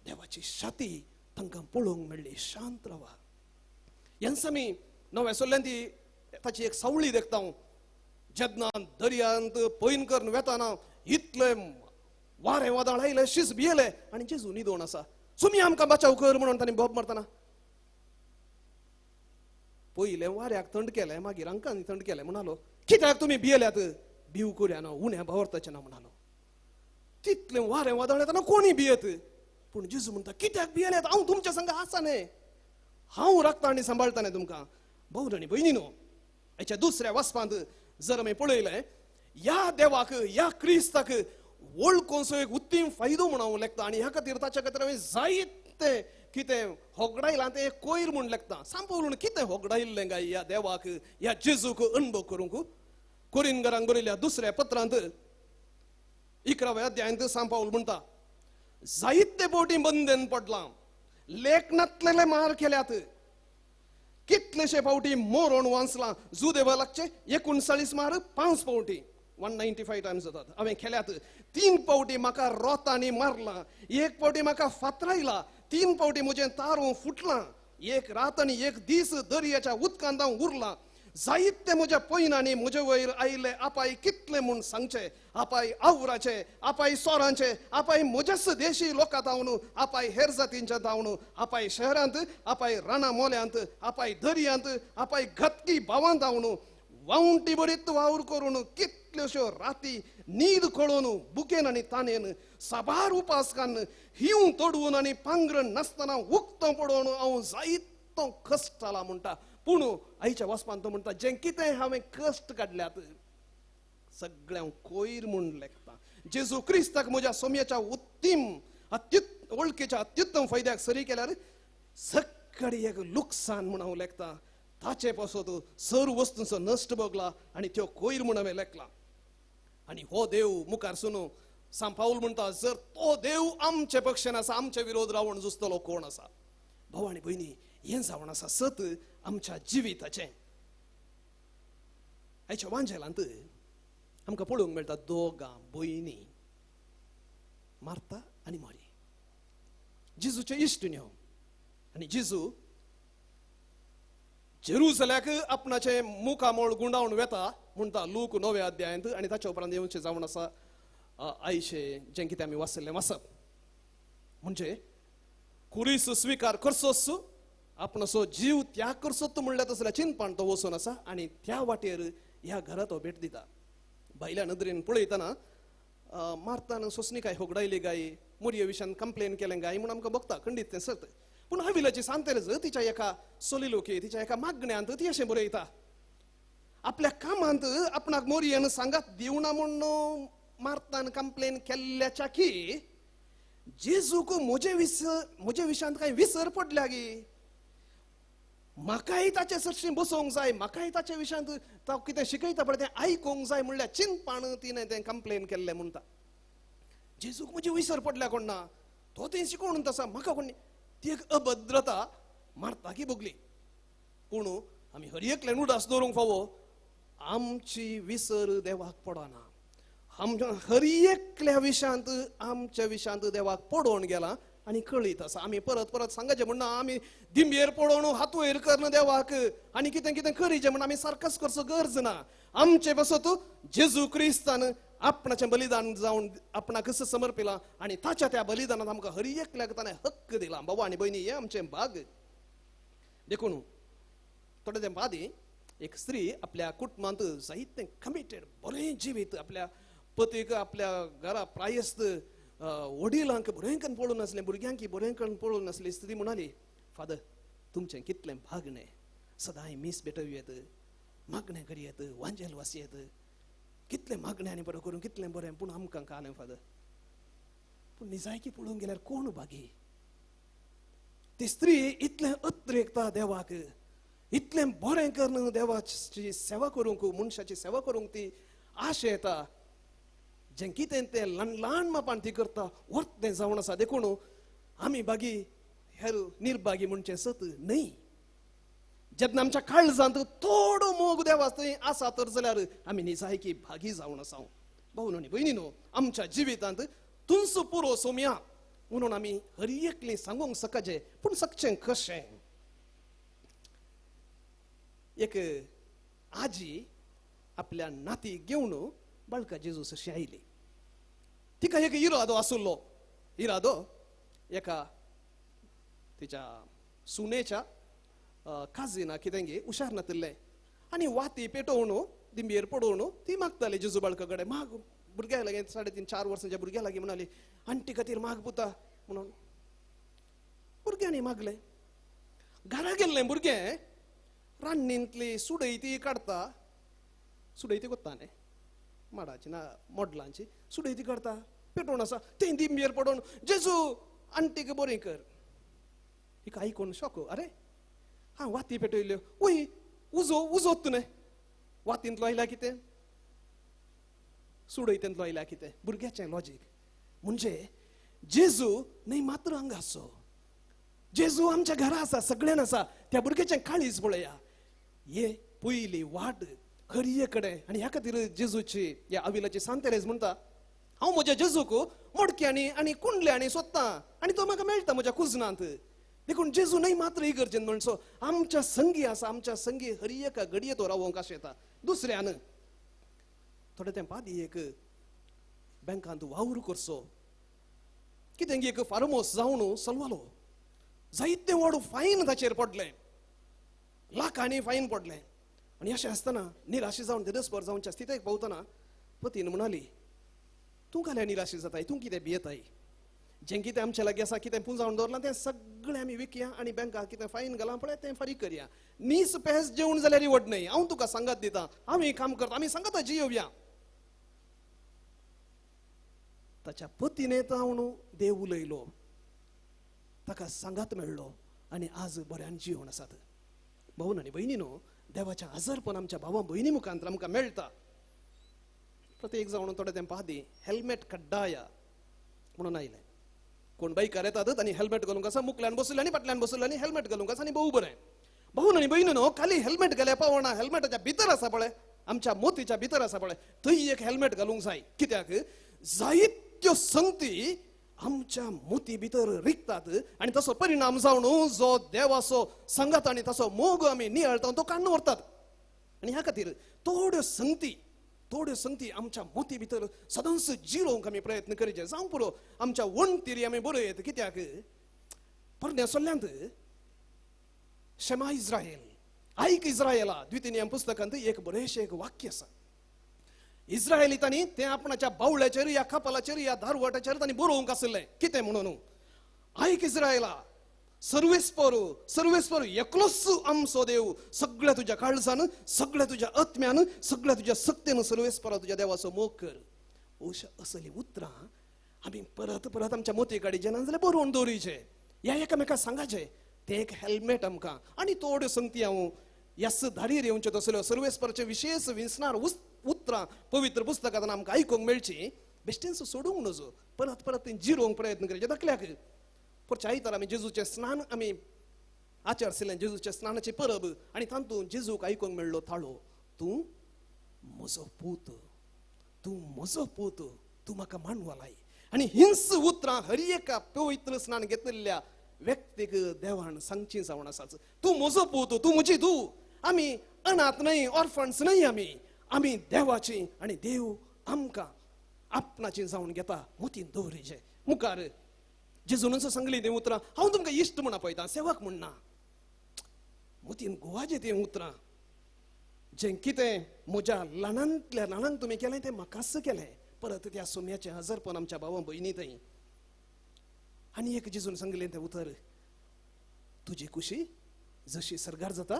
देवाची शाती तांकां पळोवंक मेळ्ळी शांत रावा ह्याच आमी नव्या सोल्ल्यान ती ताची एक सावळी देखता जेन्ना दर्यांत पैन करून वेताना इतले वारें वादळ आयले शीस भियेले आनी जेजू न्हिदोन आसा तुमी आमकां बचाव कर म्हणून तांणी बोब मारतना पयले वाऱ्याक थंड केलें मागीर आमकां थंड केलें म्हणालो कित्याक तुमी भियेल्यात भिव करुया ना उण्या भावरताचें ना म्हणालो तितले वारें वादळ येताना कोणी भियेत पूण जेजू म्हणटा कित्याक भियेल्यात हांव तुमच्या संग आसा न्ही हांव राखता आनी सांबाळतां तुमकां भाऊ आनी भयणीनो हेच्या दुसऱ्या वचपांत जर आमी पळयलें ह्या देवाक ह्या क्रिस्ताक वळखूंचो एक उत्तीम फायदो म्हूण हांव लेखता आनी ह्या खातीर ताच्या खातीर हांवें जायते कितें होगडायलां तें एक कोयर म्हूण लेखता सांपवून कितें होगडायल्लें काय ह्या देवाक ह्या जेजूक अनुभव करूंक कोरिंथरांक बरयल्या दुसऱ्या पत्रांत 11व्या अध्यायांत सांपावल म्हणटा जायते फावटी बंदन पडलां लेखनांतले मार केल्यात कितलेशे फावटी मोरोण वाचलां जुदेवालाचे 39 मार 5 फावटी 195 टायम्स जातात हांवें केल्यात 3 फावटी म्हाका रोतांनी मारलां 1 फावटी म्हाका फातरायला 3 फावटी म्हजें तारू फुटलां 1 रात आनी 1 दीस दर्याच्या उदकांत हांव उरलां जायते म्हज्या पयनांनी म्हजे वयर आयिल्ले आपाय कितले म्हूण सांगचे आपाय आवराचे आपाय सोरांचे आपाय म्हज्याच देशी लोकांत हांव आपाय हेर जातींच्यात हांव आपाय शहरांत आपाय राना मोल्यांत आपाय दर्यांत आपाय घतकी भावांत हांव वावंटी बरीत वावर करून कितल्योश्यो राती न्हीद कळून बुकेन आनी तानेन साबार उपास कान्न हिंव तोडवून आनी पांगरण नासतना उक्तो पडोवन हांव जायतो कश्टाला म्हणटा पूण आईच्या वचपान तो म्हणटा जें कितें हांवें कश्ट काडल्यात सगळें हांव कोयर म्हूण लेखता जेजू क्रिस्ताक म्हज्या सोम्याच्या उत्तीम वळखीच्या अत्युत्तम फायद्याक सरी केल्यार सगळी एक लुकसाण म्हूण हांव लेखता ताचे पासत सर्व वस्तूंचो नश्ट भोगला आनी त्यो कोयर म्हूण हांवें लेखला आनी हो देव मुखार सुनू सांपावल म्हणटा जर तो देव आमचे पक्षान आसा आमचे विरोध रावण जुस्तलो कोण आसा भाव आनी भयणी हें जावन आसा सत आमच्या जिविताचें आयच्या वांजेलांत आमकां पळोवंक मेळटा दोगां भयणी मार्ता आनी मारी जेजूचे इश्टिण्यो आनी जेजू जेरुसल्याक आपणाचे मुखामोळ गुंडावन वेता म्हणटा लूक 9व्या अध्यायांत आनी ताच्या उपरांत येवचें जावन आसा आयशे जें कितें आमी वाचलें वाचप म्हणजे कुरीस स्विकार करचोच आपणसो जीव त्याग करचो म्हणल्यार तसल्या चिंतपान तो वचून आसा आनी त्या वाटेर ह्या घरा तो भेट दिता भायल्या नदरेन पळयतना मार्तान सोंसणी काय होगडायली गाय मोरये विशयान कंप्लेन केलें गाय म्हूण आमकां बगता खंडीत तें सत पूण हाविलाची सांतेरज तिच्या एका सोलिलोकी तिच्या एका मागण्यांत ती अशें बरयता आपल्या कामांत आपणाक मोरयेन सांगात दिवना म्हूण मार्तान कंप्लेन केल्ल्याच्या की जेजूक म्हजे विशयांत काय विसर पडल्या गी म्हाकाय ताचे सरशी बसोवंक जाय म्हाकाय ताचे विशयांत तो कितें शिकयता पळय तें आयकूंक जाय म्हणल्यार चिंतपान तिणें तें कंप्लेन केल्लें म्हणटा जेजूक म्हजी विसर पडल्या कोण ना तो तें शिकोवन तसा म्हाका कोण ती एक अभद्रता मारताकी भोगली पूण आमी हर एकल्यान उदास दवरूंक फावो आमची विसर देवाक पडना आमच्या हर एकल्या विशयांत आमच्या विशयांत देवाक पडोवन गेला आनी कळीत आसा आमी परत परत सांगाचें म्हणना आमी दिंबेर पडोवन हात वयर करना देवाक आनी कितें कितें करीचें म्हण आमी सारकोच करचो गरज ना आमचे बसत जेजू क्रिस्तान आपणाचें बलिदान जावन आपणाक समर्पिलां आनी ताच्या त्या बलिदानांत आमकां हर एकल्याक ताणें हक्क दिला भाऊ आनी भयणी हें आमचें भाग देखून थोडे तेंप आदीं एक स्त्री आपल्या कुटुंबांत जायतें कमिटेड बरें जिवीत आपल्या पतीक आपल्या घरा प्रायस्त वडिलांक बरेंकन पळोवन नासलें भुरग्यांक बरेंकन पळोवन नासली स्त्री म्हणाली फादर तुमचें कितलें भागणें सदांय मीस भेटोवयेत मागणें करयेत वांजेल वासयेत कितलें मागणें आनी बरें करून कितलें बरें पूण आमकां कालें फादर पूण निजायकी पळोवंक गेल्यार कोण भागी ती स्त्री इतलें अत्रेकता देवाक इतलें बरें करून देवाची सेवा करूंक मनशाची सेवा करूंक ती आश येता जें कितें तें ल्हान मापान ती करता वर्त तें जावन आसा देखून आमी बागी हेर निर्भागी म्हणचें सत न्हय जेन्ना आमच्या काळजांत थोडो मोग देवा थंय आसा तर जाल्यार आमी निजायकी भागी जावन आसा भाऊ आनी भयणीनो आमच्या जिवितांत तुंच पुरो सोम्या म्हणून आमी हर एकली सांगूंक सकचे पूण सकचें कशें एक आजी आपल्या नातीक घेवन बाळका जेजूस अशी आयली तिका एक इरादो आसुल्लो इरादो एका तिच्या सुनेच्या काजीना कितें गे हुशार नातिल्लें आनी वाती पेटोवन दिंबेर पडोवन ती मागताली जेजू बाळका कडेन माग भुरग्याक लागीं 3.5-4 वर्सांच्या भुरग्या लागीं म्हणाली आंटी खातीर माग पुता म्हणून भुरग्यांनी मागले. घरा गेल्लें भुरगें रान्नींतली सुडयती काडता, सुडयती कोत्ता न्ही माडाची ना मोडलांची, सुडयती काडता पेटोवन आसा तें दिंबयेर पडोवन जेजू आंटीक बरें कर. हिका आयकून शॉक, अरे हांव वाती पेटयल्यो, वय उजो उजोत न्ही, वातींतलो आयल्या कितें, सुडयतेंतलो आयल्या कितें. भुरग्याचें लॉजीक म्हणजे जेजू न्ही मात्र हांगा आसो, जेजू आमच्या घरा आसा, सगळ्यान आसा. त्या भुरग्याचें काळीज पळया. हे पयली वाट खरये कडेन. आनी ह्या खातीर जेजूची ह्या अविलाची सांत तेरेज म्हणटा, हांव म्हज्या जेजूक मडक्यांनी आनी कुंडल्यांनी सोदतां आनी तो म्हाका मेळटा म्हज्या कुजनांत. देखून जेजू न्ही मात्र इगर्जेन म्हणसो आमच्या संगी आसा, आमच्या संगी हर एका घडये तो रावोंक आशेता. दुसऱ्यान थोडे तेंपा आदी एक बँकांत वावर करचो, कितें एक फार्म हाऊस जावन चलवालो, जायते व्हड फायन ताचेर पडलें, लाखांनी फायन पडलें. आनी अशें आसतना निराशी जावन दिदसभर जावच्या स्थितीक पावतना पतीन म्हणाली, तूं घाल्या निराशी जाताय, तूं कितें भियेताय, जें कितें आमच्या लागीं आसा, कितें पुंजावन दवरलां तें सगळें आमी विकया आनी बँकाक कितें फायन घालां पळय तें फारीक करया. नीस पेस जेवण जाल्यार रिवड न्हय, हांव तुका सांगात दितां, आमी काम करता, आमी सांगात जियोवया. ताच्या पतीने तावन देव उलयलो, ताका सांगात मेळ्ळो आनी आज बऱ्यान जिवन आसात. भाऊन आनी भयणीनो, देवाच्या आजारपण आमच्या भावा भयणी मुखांतर आमकां मेळटा. प्रत्येक जावन थोडे तेंपा आदी हेल्मेट कड्डाया म्हणून आयले. कोण बायकार येतात आनी हेल्मेट घालूंक आसा, मुखल्यान बसले आनी फाटल्यान बसले आनी हेल्मेट घालूंक आसा आनी भोव बरें. भाऊन आनी भयणीनो, खाली हेल्मेट घाल्या पावना, हेल्मेटाच्या भितर आसा पळय, आमच्या मोतीच्या भितर आसा पळय, थंय एक हेल्मेट घालूंक जाय. कित्याक जायत्यो संगती आमच्या मोती भितर रिकतात आनी तसो परिणाम जावन जो देवाचो संगत आनी तसो मोग आमी नियाळटा तो काडून व्हरतात. आनी ह्या खातीर थोड्यो संगती आमच्या मोती भितर सदांच जिरोवंक आमी प्रयत्न करचे. जावं पुरो आमच्या वणतिरी आमी बरयत. कित्याक परण्या सोल्ल्यांत शेमा इस्रायल, आयक इस्रायला द्वितीय पुस्तकांत एक बरेंशें एक वाक्य आसा. इस्रायलितांनी तें आपणाच्या बावळ्याचेर या कपालाचेर या धारवटाचेर तांणी बरोवंक आसलें. कितें म्हणून, आयक इस्रायला, सर्वेस्पर एकलोच आमचो देव, सगळ्या तुज्या काळजान, सगळ्या तुज्या आत्म्यान, सगळ्या तुज्या सक्तीन सर्वेस्परा तुज्या देवाचो मोग कर. असली उतरां आमी परत परत आमच्या मोती काडीचे ना जाल्यार बरोवन दवरीचे, ह्या एकामेकाक सांगाचे. ते एक हेल्मेट आमकां आनी थोड्यो संगती हांव यास धारीर येवच्यो तसल्यो सर्वेस्पराचे विशेष विंसणार उतरां पवित्र पुस्तकांत आमकां आयकूंक मेळची. बेश्टेच सोडूंक नजो, परत परत जिरोवंक प्रयत्न करचे. दाखल्याक परच्या आयतार आमी जेजूचें स्नान आमी आचरसिल्लें, जेजूच्या स्नानाची परब, आनी तातूंत जेजूक आयकूंक मेळ्ळो थाळो, तूं म्हजो पूत, तूं म्हजो पूत, तूं म्हाका मानवालाय. आनी हिंस उतरां हर एका पवित्र स्नान घेतलेल्या व्यक्तीक देवान सांगची जावन आसाच. तूं म्हजो पूत, तूं म्हजी धूव. आमी अनाथ न्हय, ऑर्फन्स न्हय, आमी देवाची आनी देव आमकां आपणाची जावन घेता. मोतीन दवरीचे. मुखार जेजूनच सांगली ती उतरां हांव तुमकां इश्ट म्हणा पळयता, सेवक म्हणना. मोतीन गोवाचे ती उतरां, जें कितें म्हज्या ल्हानांतल्या ल्हानांक तुमी केलें तें म्हाकाच केलें. परत त्या सोम्याचें हजरपण आमच्या भावा भयणी थंय. आनी एक जेजून सांगलें तें उतर, तुजी खुशी जशी सरगार जाता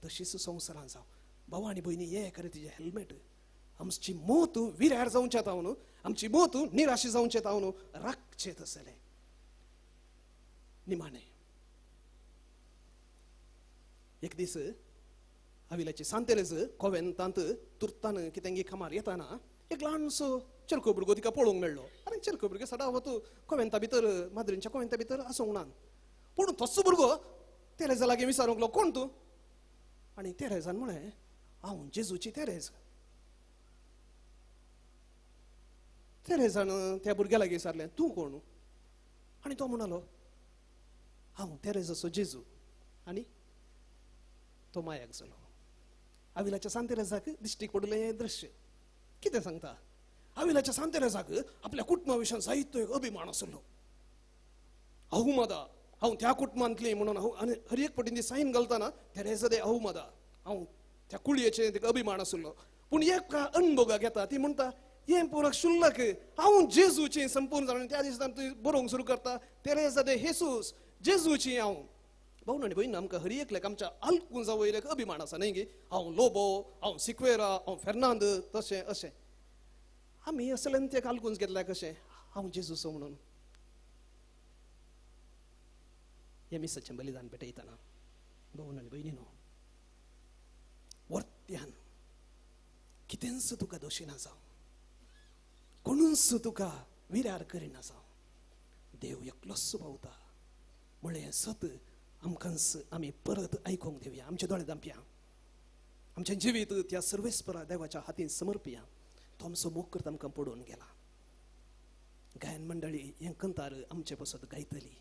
तशीच संवसारांत जावं. भावा आनी भयणी, हे खरें तुजें हेल्मेट. आमची मोत विरार जावचें तावन, आमची मोत निराशी जावचें तावन राखचें तसलें. निमाणें एक दीस अविलाची सांत तेरेज कॉवेंतांत तुर्तान कितें खामार येताना एक ल्हानसो चरको भुरगो तिका पळोवंक मेळ्ळो. आनी चरको भुरगो सदां वतो कॉवेंता भितर, माद्रींच्या कॉवेंता भितर आसूंक ना. पूण तसो भुरगो तेरेजा लागीं विचारूंक लागलो, कोण तूं? आनी तेरेजान म्हळें, हांव जेजूची तेरेज. तेरेजान त्या भुरग्या लागीं विचारलें, तूं कोण? आनी तो म्हणालो, हांव तेरेजाचो जेजू. आनी तो मायाक जालो. अविलाच्या सांत तेरेजाक दिश्टीक पडलें हें दृश्य. कितें सांगता? अविलाच्या सांत तेरेजाक आपल्या कुटुंबा विशीं जायतो एक अभिमान आसलो. अहुमदा, हांव त्या कुटुंबांतली म्हणून हांव हर एक पटीन ती सायन घालतना तेरेजा दे अहुमदा, हांव त्या कुळयेचें तिका अभिमान आसलो. पूण एका अणभोगाक येता, ती म्हणटा हें पुरक शुल्लक हांव जेजूची संपूर्ण जाणून त्या दिसांत तूं बरोवंक सुरू करता तेरेसा दे हेसूस जेजूची हांव भाऊ आनी भयण आमकां हर एकल्याक आमच्या आल्कुंजा वयल्याक अभिमान आसा न्ही गे हांव लोबो हांव सिक्वेरा हांव फेर्नांद तशें अशें आमी असलें ते आल्कुंज घेतल्या कशें हांव जेजूचो म्हणून हे मिसाचें बलिदान पेटयतना भाऊ आनी भयणीनो वर्त्यान कितेंच तुका दोशी ना जावं कोणूच तुका विरार करिना जावं देव एकलोच पावता म्हळें सत आमकांच आमी परत आयकूंक दिवया आमचे दोळे धांपया आमचें जिवीत त्या सर्वेस्परा देवाच्या हातीन समर्पया तो आमचो मोग करता आमकां पडून गेला गायन मंडळी हें कंतार आमचे पासत गायतली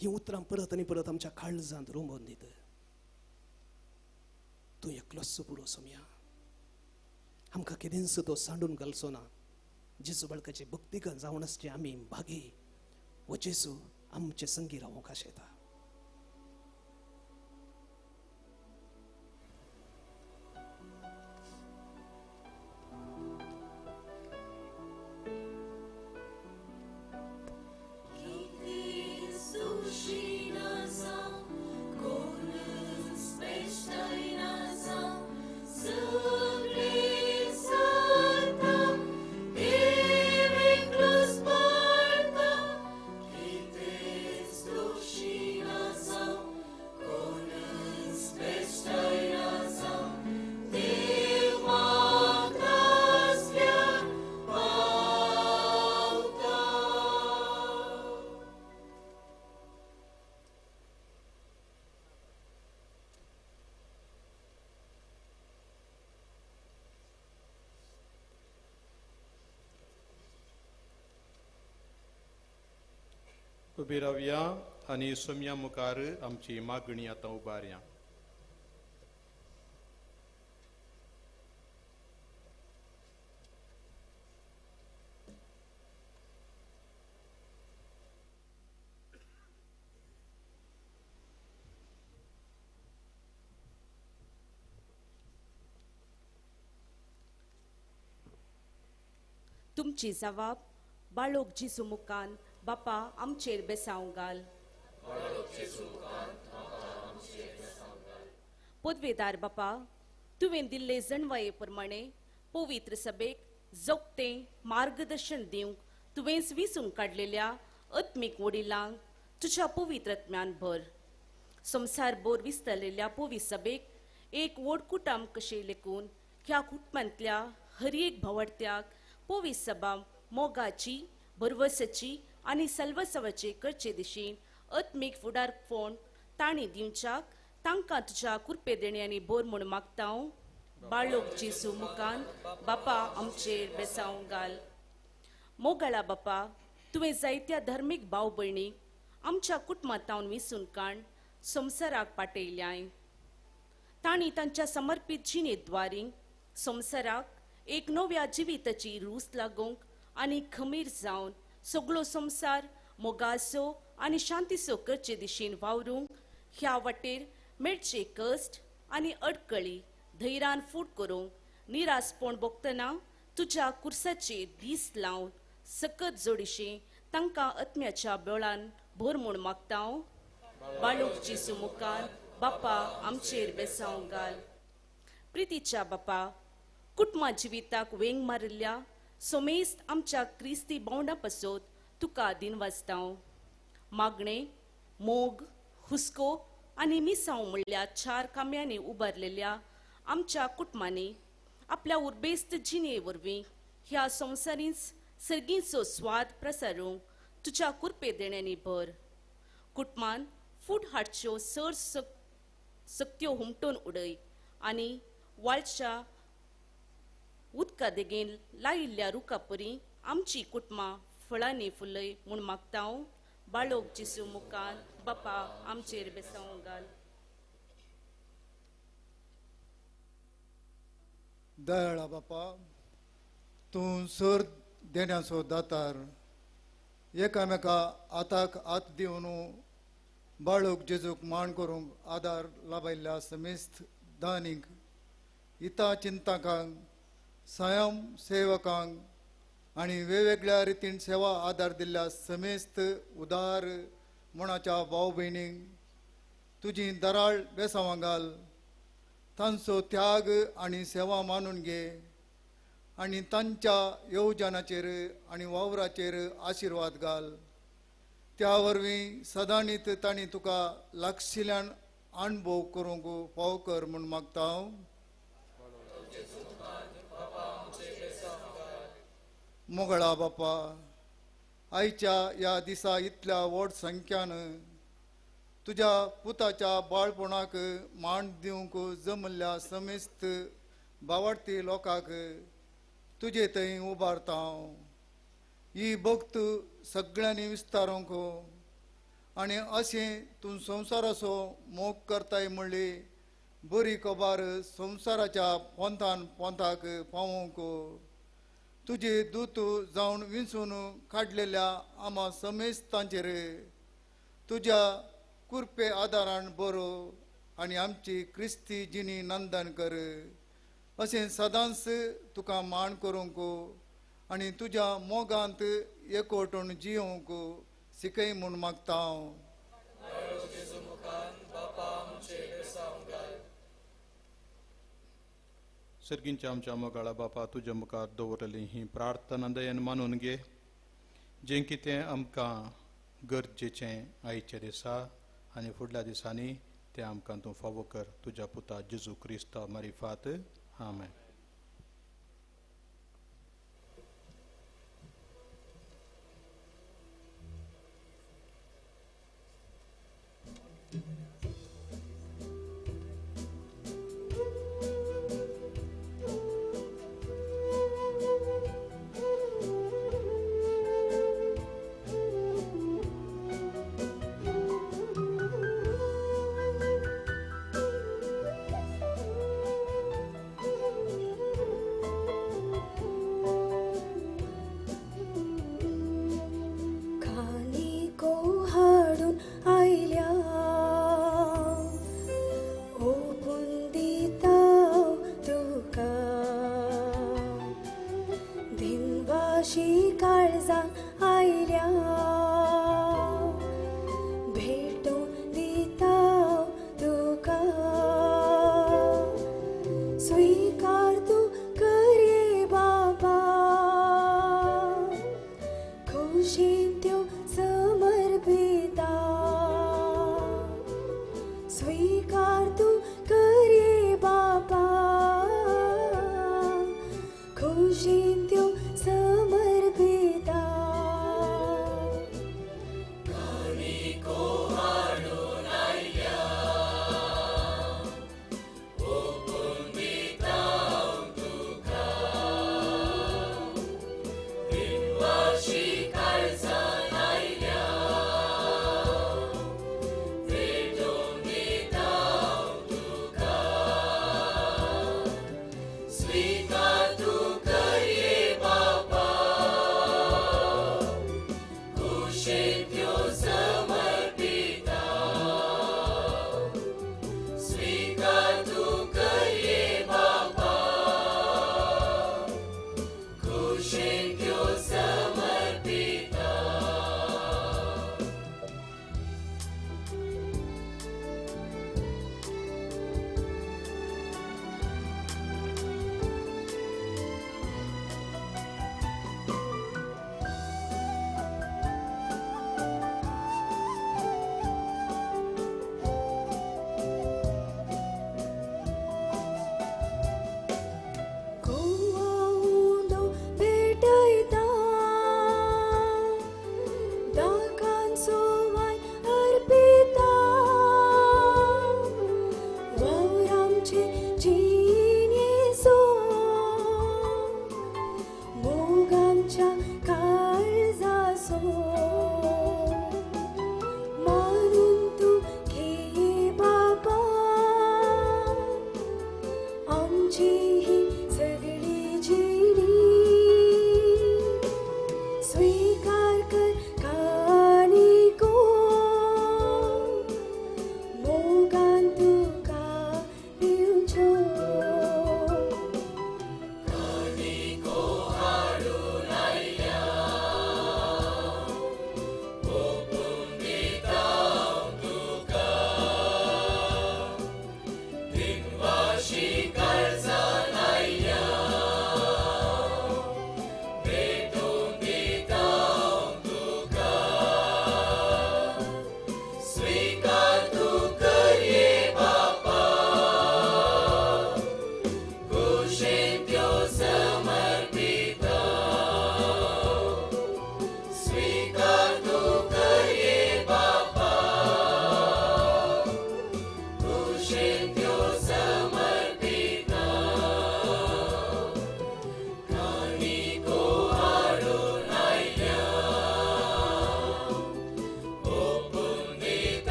ही उतरां परत आनी परत आमच्या काळजांत रोंबोवन दित तूं एकलोच पुरो सोम्या आमकां केदेंच तो सांडून घालचो ना जेजू बाळकाची भक्ती जावन आसची आमी भागी वो जेजू आमचे संगी रावूंक आशेता उबी रावया आनी सोम्या मुखार आमची मागणी आतां उबारया तुमची जबाब बाळोक जेजू मुखान बापा आमचेर बेसांव घाल पदवेदार बापा तुवें दिल्ले जणवाये प्रमाणे पवित्र सभेक जोगतें मार्गदर्शन दिवंक तुवेंच विसून काडलेल्या आत्मीक वडिलांक तुज्या पवित्रत्म्यान भर संवसारभर विस्तारलेल्या पवित्र सभेक एक व्हड कुटुंब कशें लेखून ह्या कुटुंबांतल्या हर एक भावार्थ्याक पवित्र सभा मोगाची भरवसेची आनी सल्वसवाचे करचे दिशेन आत्मीक फुडारपण तांणी दिवच्याक तांकां तुज्या कृपे देण्यानी बोर म्हूण मागता बाळोक जेजू मुखान बापा आमचेर बेसांव घाल मोगाळा बापा तुवें जायत्या धर्मीक भाव भयणीक आमच्या कुटुंबांतावन विसून काण संवसाराक पाटयल्याय तांणी तांच्या समर्पीत जिणेद्वारी संवसाराक एक नव्या जिविताची रूच लागूंक आनी खमीर जावन सगळो संवसार मोगाचो आनी शांतीचो करचे दिशेन वावरूंक ह्या वाटेर मेळचे कश्ट आनी अडकळी धैर्यान फूट करूंक निरासपण भोगतना तुज्या कुर्साचेर दीस लावन सकत जोडिशें तांकां आत्म्याच्या बळान भर म्हूण मागता बाळोक जेजू मुखान बापा आमचेर बेसांव घाल प्रितीच्या बापा कुटुंबा जिविताक वेंग मारिल्ल्या सोमेस्त आमच्या क्रिस्ती बोंडा पासत तुका दिन वाजता मागणे मोग हुस्को आनी मिसांव म्हणल्या 4 काम्यांनी उबारलेल्या आमच्या कुटुंबांनी आपल्या उर्बेस्त जिणे वरवीं ह्या संवसारींच सर्गीचो स्वाद प्रसारूंक तुज्या कृपे देण्यानी भर कुटुंबान फूट हाडच्यो सर सक्त्यो हुमटून उडय आनी वाळच्या उदका देगेन लायिल्ल्या रुखा परी आमची कुटुंबां फळांनी फुलय म्हूण मागता बाळोक जेजू मुखान बापा आमचेर बेसांव घाल दयाळा बापा तूं सर देण्याचो दातार एकामेका आताक आत दिवन बाळोक जेजूक मान करूंक आदार लाभयल्ल्या समेस्त दानीक हिता चिंतकांक स्वयं सेवकांक आणि वेगवेगळ्या रितीन सेवा आदार दिल्ल्या समेस्त उदार मनाच्या भाव भयणींक तुजी दराळ बेसावां घाल. तांचो त्याग आणि सेवा मानून घे आणि तांच्या येवजनाचेर आणि वावराचेर आशीर्वाद घाल. त्या वरवीं सदांनीच तांणी तुका लागशिल्ल्यान अणभव करूंक फाव कर म्हूण मागता हांव. मोगळा बापा, आयच्या ह्या दिसा इतल्या व्हड संख्यान तुज्या पुताच्या बाळपणाक मान दिवंक जमल्ल्या समेस्त भावार्थी लोकांक तुजे थंय उबारता हांव. ही भक्त सगळ्यांनी विस्तारूंक आनी अशें तूं संवसाराचो मोग करताय म्हणली बरी खबर संवसाराच्या पोंतान पोंताक पावोवंक तुजे दूत जावन विंचून काडलेल्या आमा समेस्तांचेर तुज्या कुरपे आदारान बरो आनी आमची क्रिस्ती जिणी नंदन कर. अशें सदांच तुका मान करूंक आनी तुज्या मोगांत एकवटून जियोंक शिकय म्हूण मागता हांव. सर्गींच्या आमच्या मोगाळा बापा तुज्या मुखार दवरली ही प्रार्थना दयेन मानून घे. जें कितें आमकां गरजेचें आयच्या दिसा आनी फुडल्या दिसांनी तें आमकां तूं फावो कर. तुज्या पुता जेजू क्रिस्ता मारिफात. आमेन.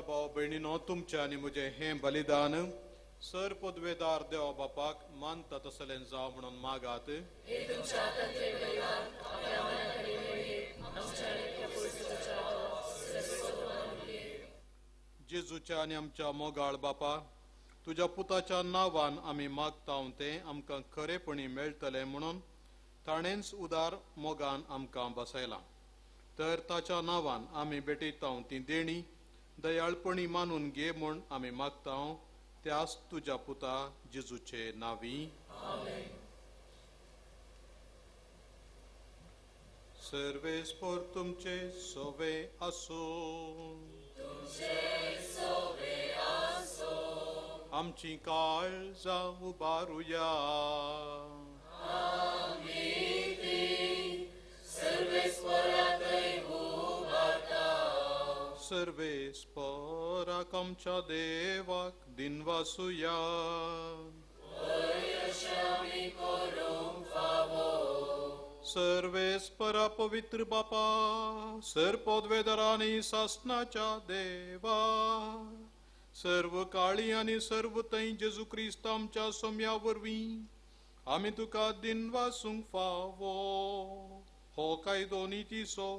भाव भयणीनो तुमचे आनी म्हजे हे बलिदान सर पदवेदार देवा बापाक मानता तसलें जाव म्हणून मागात. जेजूच्या आनी आमच्या मोगाळ बापा, तुज्या पुताच्या नांवान आमी मागता ते आमकां खरेपणी मेळटलें म्हणून ताणेंच उदार मोगान आमकां बसयलां. तर ताच्या नांवान आमी भेटयता ती देणी दयाळपणी मानून घे म्हूण आमी मागता त्याच तुज्या पुता जेजूचे नांवी. सर्वेस्पर तुमचे सोवे आसूं. आमची काळजां उबारुया. सर्वेस्पराक आमच्या देवाक दिनवासुया. सर्वेस्परा पवित्र बापा, सर पदवेदारांनी सासनाच्या देवा, सर्व काळी आनी सर्व थंय जेजू क्रिस्त आमच्या सोम्या वरवीं आमी तुका दिनवासूंक फावो. हो कायदो नितीचो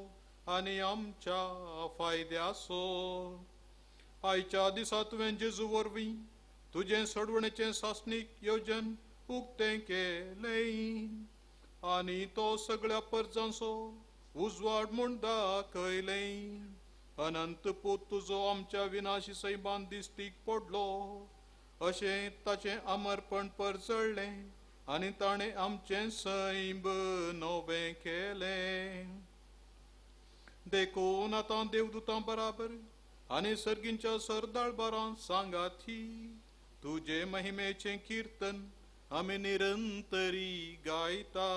आनी आमच्या फायद्याचो. आयच्या दिसा तुवें जेजू वरवीं तुजें सोडवणेचें सासणीक येवजन उक्तें केलें आनी तो सगळ्या परजांचो उजवाड म्हूण दाखयलें. अनंत पूत तुजो आमच्या विनाशी सैबान दिश्टीक पडलो अशें ताचें अमरपण परजळ्ळें आनी ताणें आमचें सैब नवें केलें. देखून आतां देवदूतां बराबर आनी सर्गींच्या सरदाळबारां सांगाती तुजे महिमेचें कीर्तन आमी निरंतरी गायता.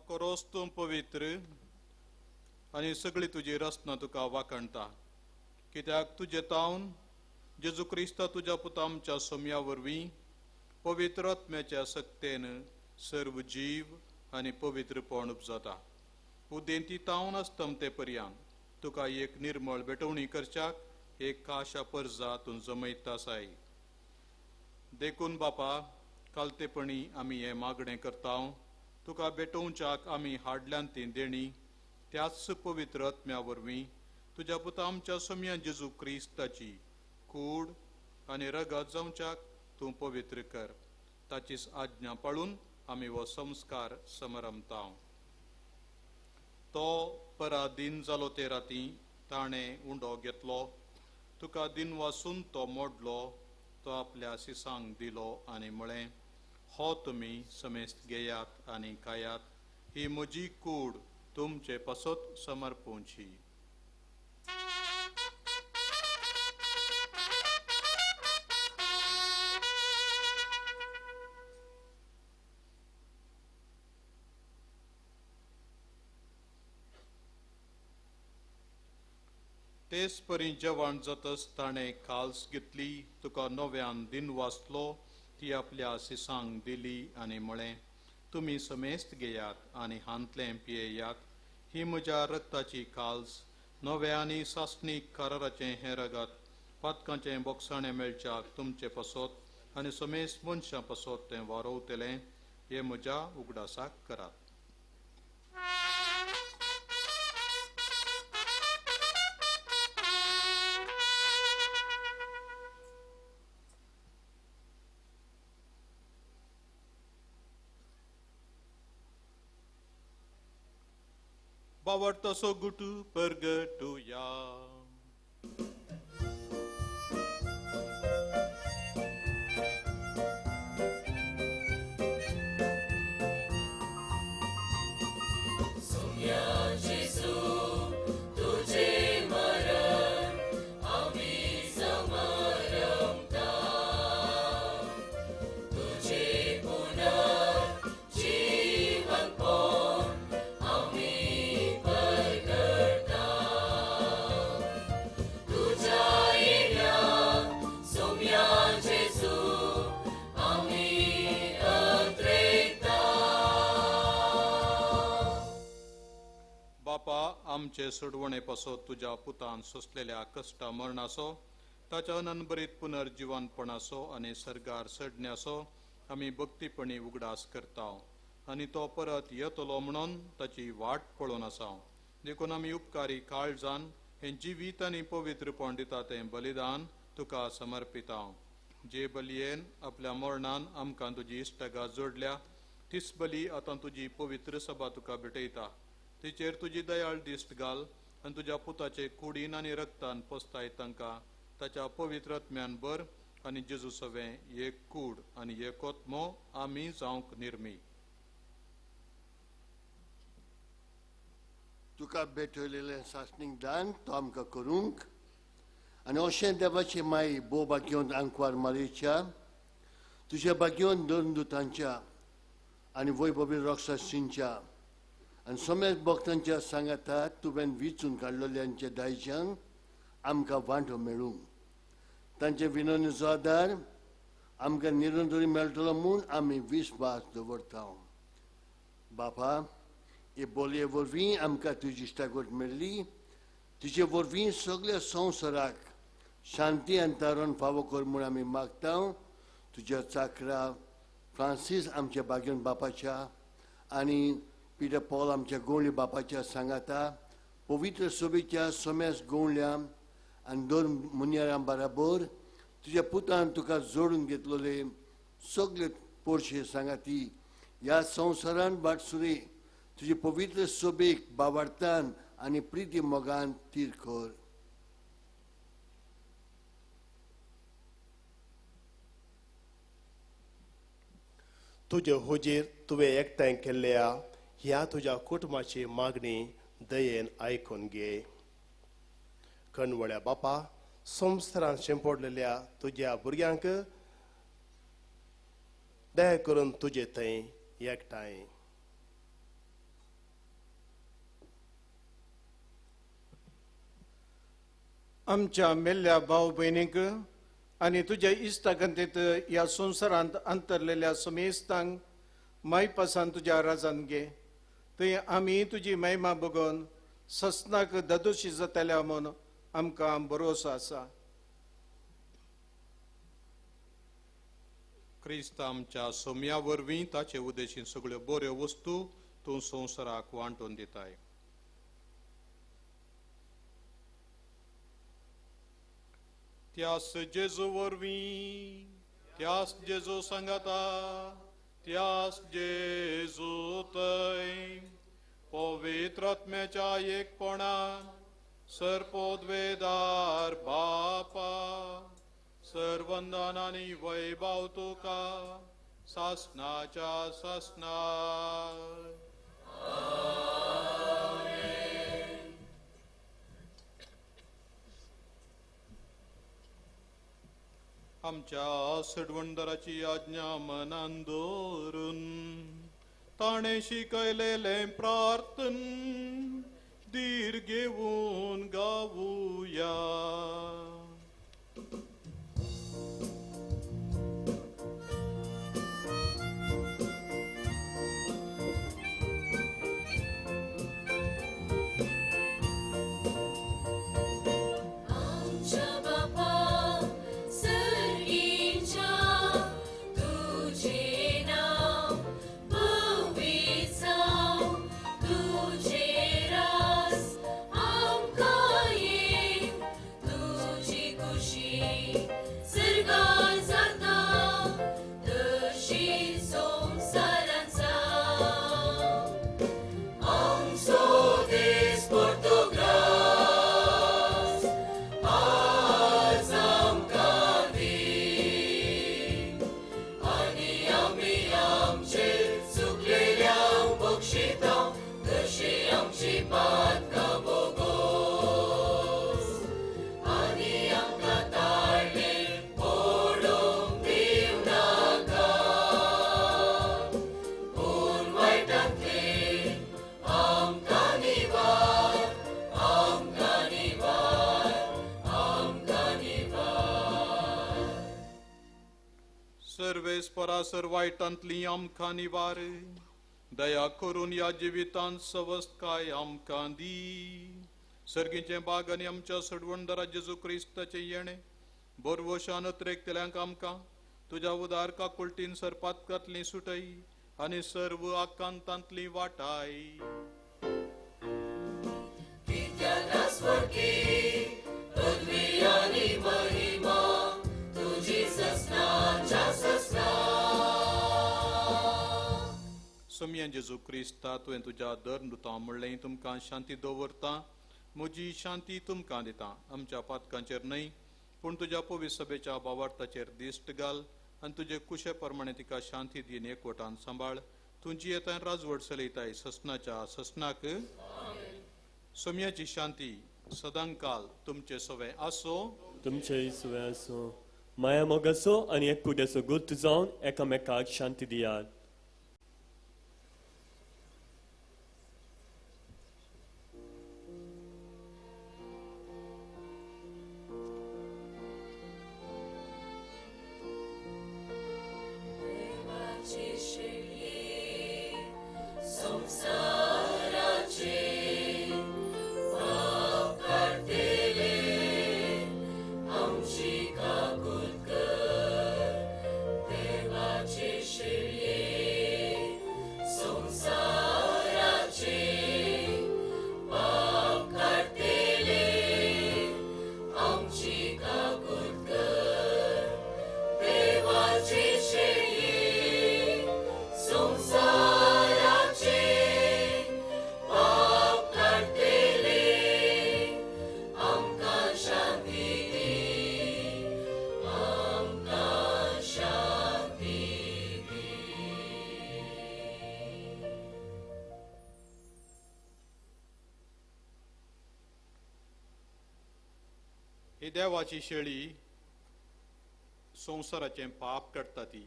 करोस तूं पवित्र आनी सगळी तुजी रचना तुका वाखणटा. कित्याक तुजे तावन जेजू क्रिस्ता तुज्या पुता आमच्या सोम्या वरवीं पवित्र आत्म्याच्या सक्तेन सर्व जीव आनी पवित्रपण उपजता. उदेंती तावन आसता ते पर्यंत तुका एक निर्मळ भेटवणी करच्याक एक खाशा परजा तूं जमयता साय. देखून बापा, कालतेपणी आमी हें मागणें करता. तुका भेटोवच्याक आमी हाडल्यान ती देणी त्याच पवित्र आत्म्या वरवीं तुज्या पुता आमच्या सोम्या जेजू क्रिस्ताची कूड आनी रगत जावच्याक तूं पवित्र कर. ताचीच आज्ञा पाळून आमी हो संस्कार समरमता. तो पराधीन जालो ते राती ताणें उंडो घेतलो. तुका दिन वासून तो मोडलो. तो आपल्या सिसांक दिलो आनी म्हळें, हो तुमी समेस्त घेयात आनी खायात. ही म्हजी कूड तुमचे पासत समर्पूची. तेच परी जेवण जातच ताणें खाल्स घेतली. तुका नव्यान दिन वाचलो. ती आपल्या सिसांक दिली आनी म्हळें, तुमी समेस्त घेयात आनी हांतलें पियेयात. ही म्हज्या रक्ताची खाल्स, नवे आनी सासणीक कराराचें हें रगत, पातकांचें बोगसाणें मेळच्याक तुमचे पासत आनी समेस्त मनशां पासत तें वारोवतलें. हें म्हज्या उगडासाक करात. बावट तसो गुटू परगटूया. आमचे सोडवणे पासो तुझ्या पुतान सोसलेल्या कष्टा मरणासो ताच्या अनंतरीत पुनर्जीवनपणासो आणि सर्गार चडण्यासो आमी भक्तीपणी उगडास करता आणि तो परत येतलो म्हणून ताची वाट पळोवन आसा. देखून आमी उपकारी काळजान हे जिवीत आनी पवित्रपण दिता तें बलिदान तुका समर्पिता. जे बलयेन आपल्या मरणान आमकां तुजी इश्टगा जोडल्या तीच बली आतां तुजी पवित्र सभा तुका भेटयता. तिचेर तुजी दयाळ दिश्ट घाल आनी तुज्या पुताचे कुडीन आनी रक्तान पोसताय तांकां ताच्या पवित्र आत्म्यान बर आनी जेजू सवें एक कूड आनी एक आत्मो आमी जावंक निर्मी. तुका भेटयलेलें सासणीक दान तो आमकां करूंक आनी अशें देवाचे माई बो बागेवन आंकवार मारेच्या तुज्या बागेवन दोन दुतांच्या आनी वैभवी रॉक्सासींच्या आनी समेत भक्तांच्या सांगातात तुवें विचून काडलेल्यांच्या दायजान आमकां वांटो मेळूंक तांचे विनोद आदार आमकां निरंतरी मेळटलो म्हूण आमी विस्वास दवरता. बापा, हे बोलये वरवीं आमकां तुजी इश्टागोट मेळ्ळी, तुजे वरवीं सगळ्या संवसाराक शांती आनी तारण फावो कर म्हूण आमी मागता. तुज्या चाकरा फ्रांसीस आमच्या बागेवन बापाच्या आनी पिटर पॉल आमच्या गोंवळी बापाच्या सांगाता पवित्र सभेच्या समेस गोंवळ्या आनी दोन मुनियारां बराबर तुज्या पुतान तुका जोडून घेतलेले सगळे पोरशे सांगाती ह्या संवसारान वाटसुरी तुजे पवित्र सभेक बावार्थान आनी प्रिती मोगान तीर कर. तुजे होजेर तुवें एकठांय केल्ल्या ह्या तुज्या कुटुंबाची मागणी दयेन आयकून घे. कणवळ्या बापा, संवसारांत शिंपडलेल्या तुज्या भुरग्यांक दया करून तुजे थंय एकठांय. आमच्या मेल्ल्या भाव भयणीक आनी तुज्या इश्टागंतेत ह्या संवसारांत अंतरलेल्या समेस्तांक माय पासान तुज्या राजान घे. थंय आमी तुजी महिमा बघून ससनाक ददोशी जातल्या म्हूण आमकां भरोसो आसा. क्रिस्त आमच्या सोम्या वरवीं ताचे उदेशीन सगळ्यो बऱ्यो वस्तू तूं संवसाराक वांटून दिताय. त्यास जेजू वरवीं, त्यास जेजू सांगाता, त्यास जेजू थंय पवित्र आत्म्याच्या एकपणान सर्पोद्वेदार बापा सर्वंदन आनी वैभव तुका सासनाच्या सासनाय. आमच्या सडवंदराची आज्ञा मनान दवरून ताणे शिकयलेले प्रार्थन धीर घेवन गावुया. तुझे सर्वेस परासर वायटांतली आमकां निवार दया करून या जिवितांत सवस्त काय आमकां दी सर्गीचे बाग आनी आमच्या सडवणदारा जेजू क्रिस्ताचे येणे बोरवोशान त्रेकतल्यांक आमकां तुज्या उदार काकुळटीन सरपातकांतली सुटय आनी सर्व आकांतांतली वाटाय सोम्या जेजू क्रिस्ता तुवें तुज्या दर नृतां म्हणलें तुमकां शांती दवरता म्हजी शांती तुमकां दिता आमच्या पातकांचेर न्हय पूण तुज्या पवित्र सभेच्या भावार्थाचेर दिश्ट घाल आनी तुजे कुशे प्रमाणे तिका शांती दिन एकवटान सांबाळ तुजी येताय राजवट चलयताय ससनाच्या ससनाक सोम्याची शांती सदांकाल तुमचे सवे आसो तुमचे सुवे आसो माया मोगाचो आनी एकूड्याचो गुर्त जावन एकामेकाक शांती दियात ही देवाची शेळी संवसाराचें पाप काडटा ती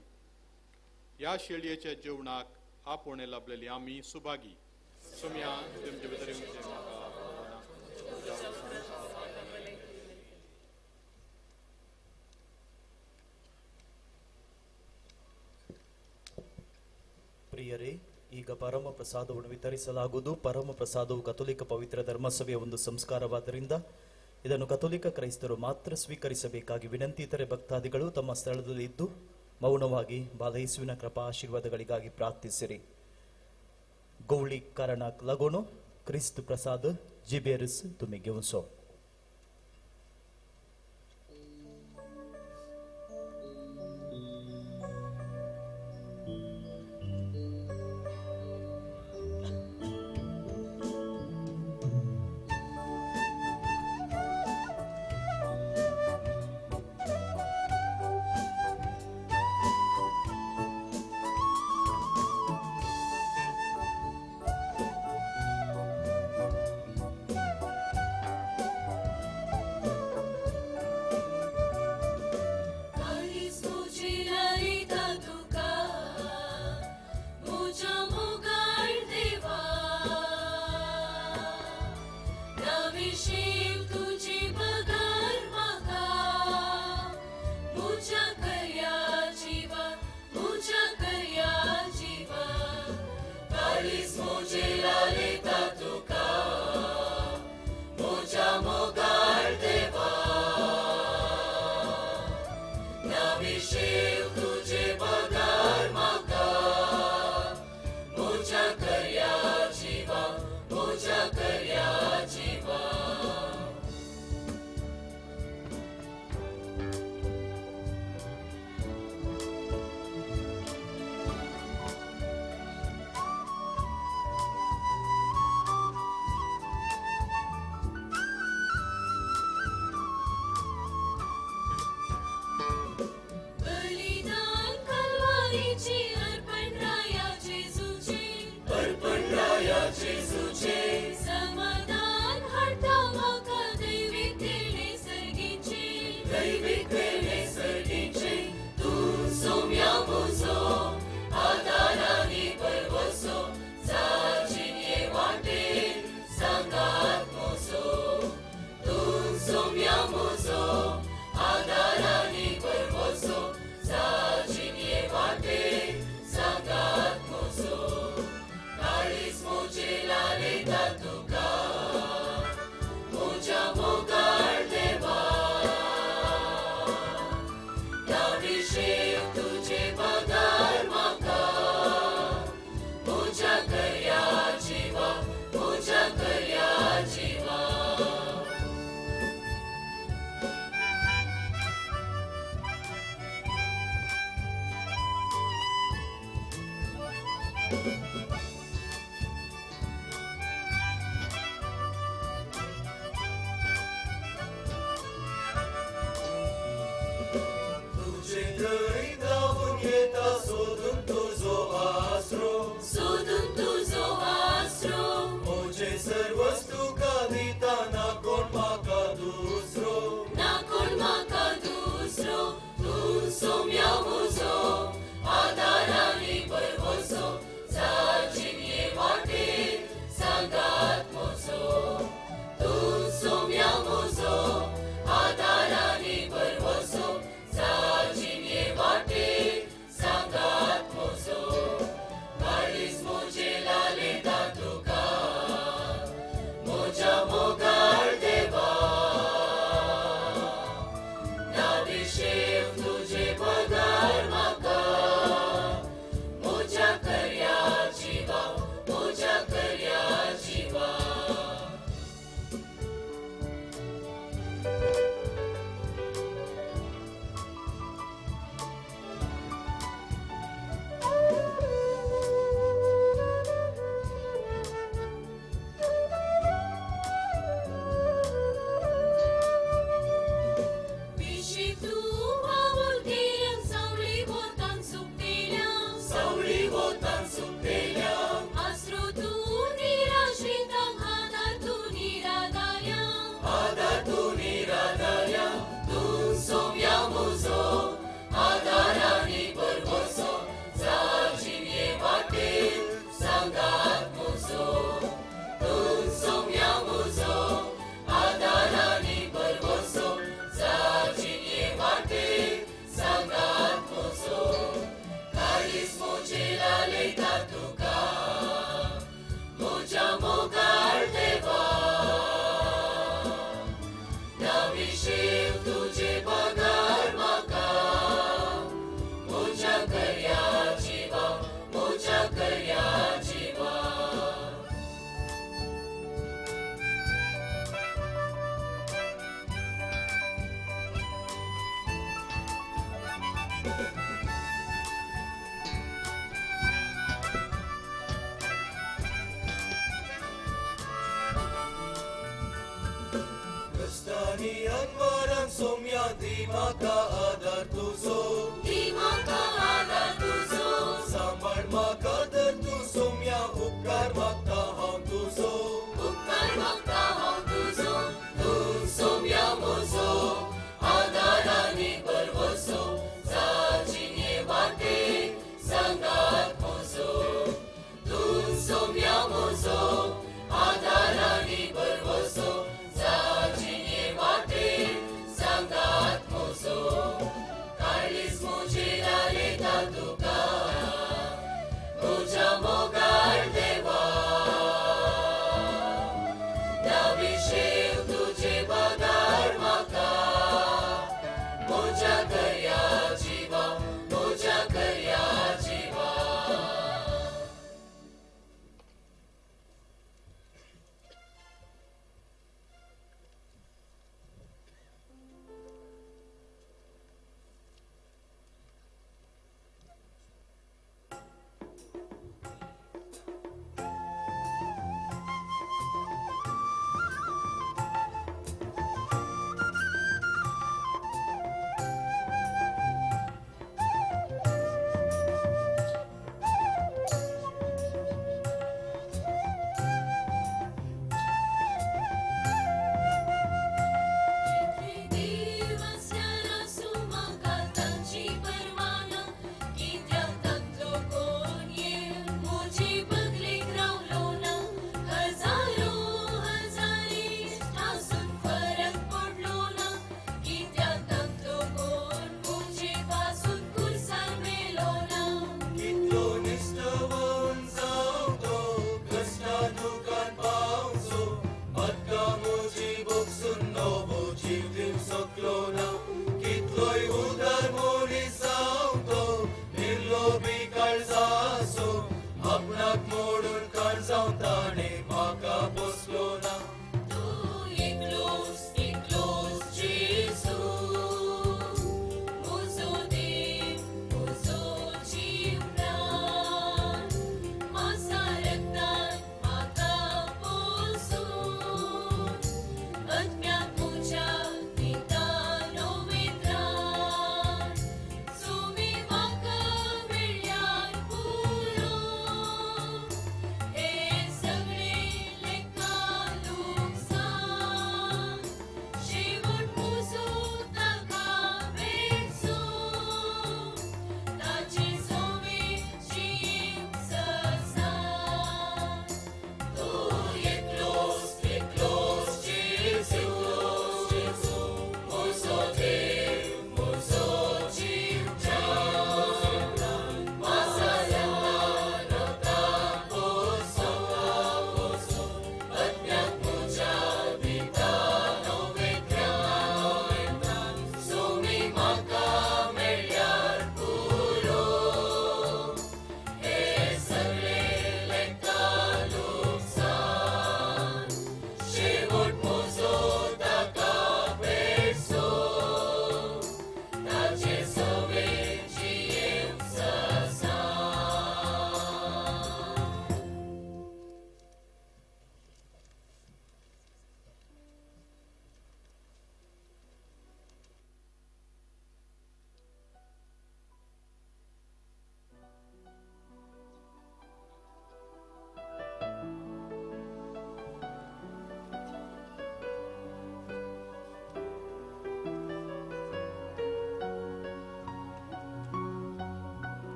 ह्या शेळयेच्या जेवणाक आपोणे लाभलेली आमी सुभागी सोम्या तुमचे भितर ಪ್ರಿಯರೇ ಈಗ ಪರಮ ಪ್ರಸಾದವನ್ನು ವಿತರಿಸಲಾಗುವುದು ಪರಮ ಪ್ರಸಾದವು ಕಥೋಲಿಕ ಪವಿತ್ರ ಧರ್ಮಸಭೆಯ ಒಂದು ಸಂಸ್ಕಾರವಾದ್ದರಿಂದ ಇದನ್ನು ಕಥೋಲಿಕ ಕ್ರೈಸ್ತರು ಮಾತ್ರ ಸ್ವೀಕರಿಸಬೇಕಾಗಿ ವಿನಂತಿ ಇತರೆ ಭಕ್ತಾದಿಗಳು ತಮ್ಮ ಸ್ಥಳದಲ್ಲಿ ಇದ್ದು ಮೌನವಾಗಿ ಬಾಲಯೇಸುವಿನ ಕೃಪಾ ಆಶೀರ್ವಾದಗಳಿಗಾಗಿ ಪ್ರಾರ್ಥಿಸಿರಿ ಗೌಳಿ ಕಾರಣ ಲಗೋಣು ಕ್ರಿಸ್ತು ಪ್ರಸಾದ ಜಿಬೇರಿಸ್ ತುಮಿಗೆ ಉನ್ಸೋ तुझे थंय धांवून येता सोदून तुजो आसरो सोदून तुजो आसरो म्हजे सर्वच तुका दिता ना कोण म्हाका दुसरो ना कोण म्हाका दुसरो तूं सोम्या म्हजो आदार आनी बरवसो जाचिन्ये वाटेर सांगात म्हजो तूं सोम्या म्हजो आदार आनी बरवसो जाचिन्ये वाटेर सांगात म्हजो वाडीस म्हजे लालयता तुका म्हज्या मोगाळ देवा नाभिषेक तुझे पगार म्हाका म्हज्या कर्या जिवा म्हज्या कर्या जिवा Pishi tu pavul teyam sauli votan suktelia asro tu nirashritam adar tu niradarya tu somya muzo adarani barvoso zajinie vater sangat muzo tu somya muzo adarani barvoso zajinie vater sangat muzo kalis moje laleta tuka moja mogar deva नाभिषेक तुझे पगार म्हाका म्हज्या कर्या जिवा म्हज्या कर्या जिवा कष्टानी अनवरान सोम्या दी म्हाका आदार तुजो ती म्हाका आदार तुजो सांबाळ म्हाका तर तूं सोम्या उपकार मागता हांव तुजो उपकार मागता हांव तुजो तूं सोम्या म्हजो आदार आनी बरवसो जाचिन्ये वाटेर सांगात म्हजो तूं सोम्या म्हजो आदार आनी बरवसो जाचिन्ये वाटेर सांगात म्हजो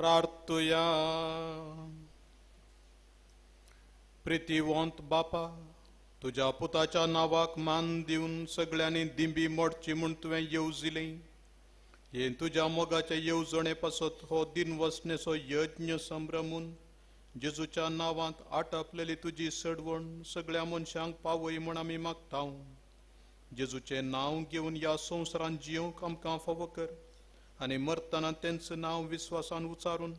प्रार्थुया. प्रितीवंत बापा, तुझ्या पुताच्या नावाक मान दिवन सगळ्यांनी दिंबी मोडची म्हूण तुवें येवजिलें. हे तुझ्या मोगाच्या येवजणे पासत हो दिन वसणेचो यज्ञ संभ्रमून जेजूच्या नावांत आटपलेली तुजी सडवण सगळ्या मनशांक पावय म्हूण आमी मागता. जेजूचें नांव घेवन ह्या संवसारांत जियोंक आमकां फावो कर आनी मरतना तेंचं नांव विस्वासान उचारून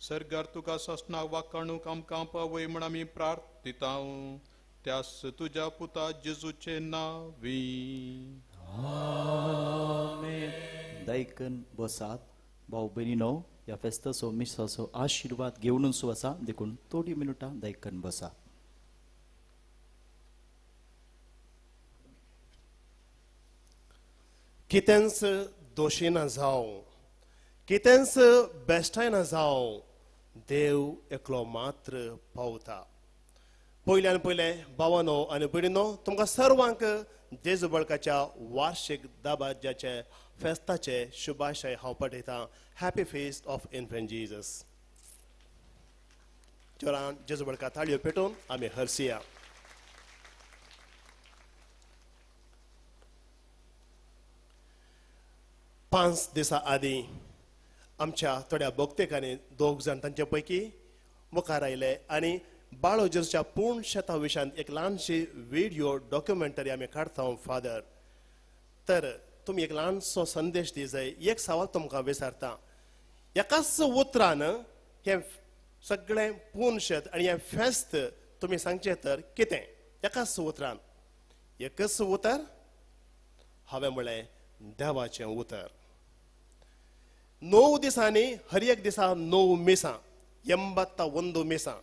सर्गार तुका सासणाक वाकाणूक आमकां पावय म्हूण आमी प्रार्थिता. त्यास तुझ्या पुता जेजूचे नावी. दैकन बसात भाऊ बहिणीनो, या फेस्ताचो मिसाचो आशिर्वाद घेवनूच वचा. देखून थोडी मिनटां दैकन बसा. कितेंच दोशीना जावं, कितेंच बेश्टायना जावं, देव एकलो मात्र पावता. पयल्यान पयले भावानो आनी भयणीनो, तुमकां सर्वांक जेजू बळकाच्या वार्षिक दाबाज्याचे फेस्ताचे शुभाशय हांव पाठयतां. Happy feast of infant Jesus. जोरान जेजू बळका ताळयो पेटोवन आमी हरसिया. पांच दिसां आदीं आमच्या थोड्या भक्तेकांनी दोग जाण तांचे पैकी मुखार आयले आनी बाळो जेजूच्या पूर्ण शेता विशयान एक ल्हानशी व्हिडिओ डॉक्युमेंटरी आमी काडता फादर. तर तुमी एक ल्हानसो संदेश दी जाय. एक सवाल तुमकां विचारता. एकाच उतरान हे सगळें पूर्ण शेत आनी हें फेस्त तुमी सांगचें तर कितें? एकाच उतरान. एकच उतर हांवें म्हळें देवाचें उतर. 9 दिसांनी हर एक दिसा 9 मिसां, 81 मिसां.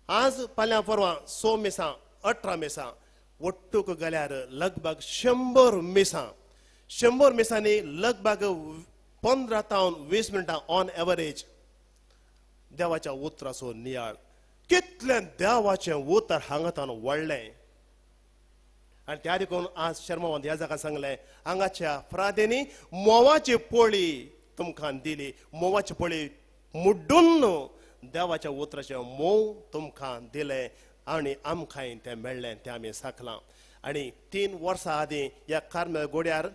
आज फाल्यां परवां 6 मिसां, 18 मिसां, ಒಟ್ಟುಕು ಗಲ್ಯಾರ लगभग 100 मिसां. 100 मिसांनी लगभग 15 ते 20 मिनटां ऑन एवरेज देवाच्या उतराचो नियाळ. कितलें देवाचें उतर हांगातान व्हडलें. आनी त्या देखून आज शर्मावंत ह्या जागा सांगलें, हांगाच्या फ्रादेनी मोवाची पोळी तुमकां दिली. मोवाची पोळी मुड्डून देवाच्या उतराचें मोव तुमकां दिलें आनी आमकांय तें मेळ्ळें, तें आमी साकलां. आनी 3 वर्सां आदीं ह्या कार्मेल गोड्यार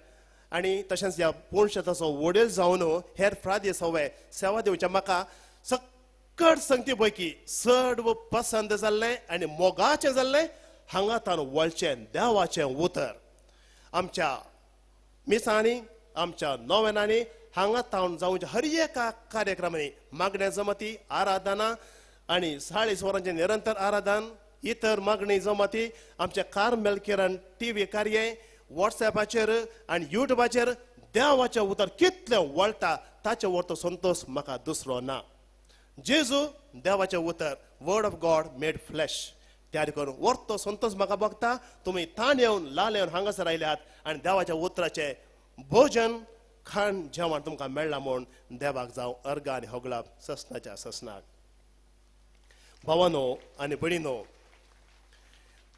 आनी तशेंच ह्या पोणशेताचो वडील जावन हेर फ्रादे सवय सेवा दिवचे म्हाका सकट संगती पैकी सर्व पसंद जाल्लें आनी मोगाचें जाल्लें हांगातान वळचें देवाचें उतर. आमच्या मिसांनी, आमच्या नोवेनांनी हांगातावन जावचे हर एका कार्यक्रमांनी मागण्या जमाती, आराधना आनी 40 वरांचें निरंतर आराधन, इतर मागणी जमाती, आमचे कार्मेल किरण टीव्ही कार्य, व्हॉट्सएपाचेर आनी युट्यूबाचेर देवाचें उतर कितलें वळटा ताचे व्हरतो संतोष म्हाका दुसरो ना. जेजू देवाचें उतर, word of God made flash. त्या देखून व्हरतो संतोष म्हाका बघता. तुमी ताण येवन लाल येवन हांगासर आयल्यात आनी देवाच्या उतराचें भोजन खाण जेवण तुमकां मेळ्ळां म्हूण देवाक जावं अर्ग आनी होगलाप ससनाच्या ससनाक. भावानो आनी भयणीनो,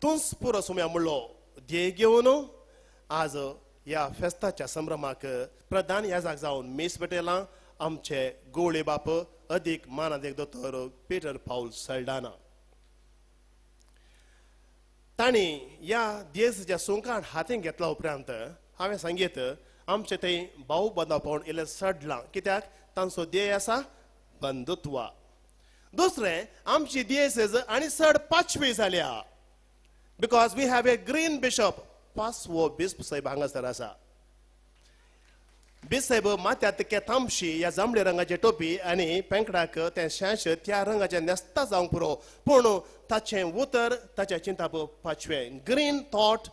तूंच पुरो सुम्या म्हणलो ध्येय घेवन आज ह्या फेस्ताच्या संभ्रमाक प्रधान याजाक जावन मीस भेटयलां आमचे गोवळे बाप अदीक मानादेक दोतोर पीटर पाऊल सल्डाना. तांणी ह्या देसाच्या सुंकान हातीन घेतला उपरांत हांवें सांगीत आमचे थंय भाऊ बंदापण इल्लें सडलां. कित्याक तांचो ध्येय आसा बंधुत्व. दुसरें, आमची दिएसेस आनी चड 5वी जाल्या. Because we have a green bishop. 5वो बिस्प साहेब हांगासर आसा. बिस्प साहेब माथ्यात केतांबशी ह्या जांबळे रंगाची टोपी आनी पेंकडाक तें शाश त्या रंगाचें नेस्ता जावंक पुरो, पूण ताचें उतर ताच्या चिंताप 5वें. Green thought,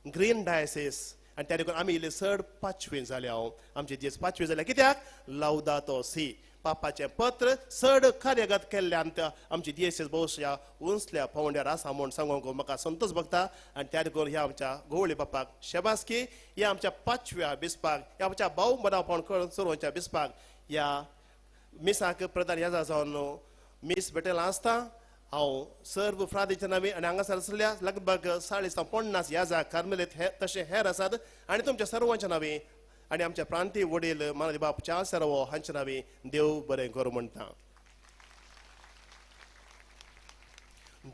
green diocese. आनी त्या देखून आमी इल्ले चड 5वी जाल्या. आमचे दीस 5वी जाल्या. कित्याक लावदातो सी पापाचें पत्र चड कार्यगत केल्ल्यान आमची दिएसीस भोवशा उंचल्या पावंड्यार आसा म्हूण सांगूंक म्हाका संतोष भोगता. आनी त्या देखून ह्या आमच्या गोवळे बापाक शेबासकी, ह्या आमच्या 5व्या बिस्पाक, ह्या आमच्या भाऊ मनावपण चोरवच्या बिस्पाक ह्या मिसाक प्रधान ह्या जावन मीस भेटयला आसता. हांव सर्व फ्रादेच्या नांवी आनी हांगासर आसलेल्या लगभग 40 ते 50 ह्या जाग कार्मेलीत तशें हेर आसात आनी तुमच्या सर्वांच्या नांवी आणि आमच्या प्रांतीय वडील मानदी बाप चार्ल्स रावो हांचे नावी देव बरें करूं म्हणटा.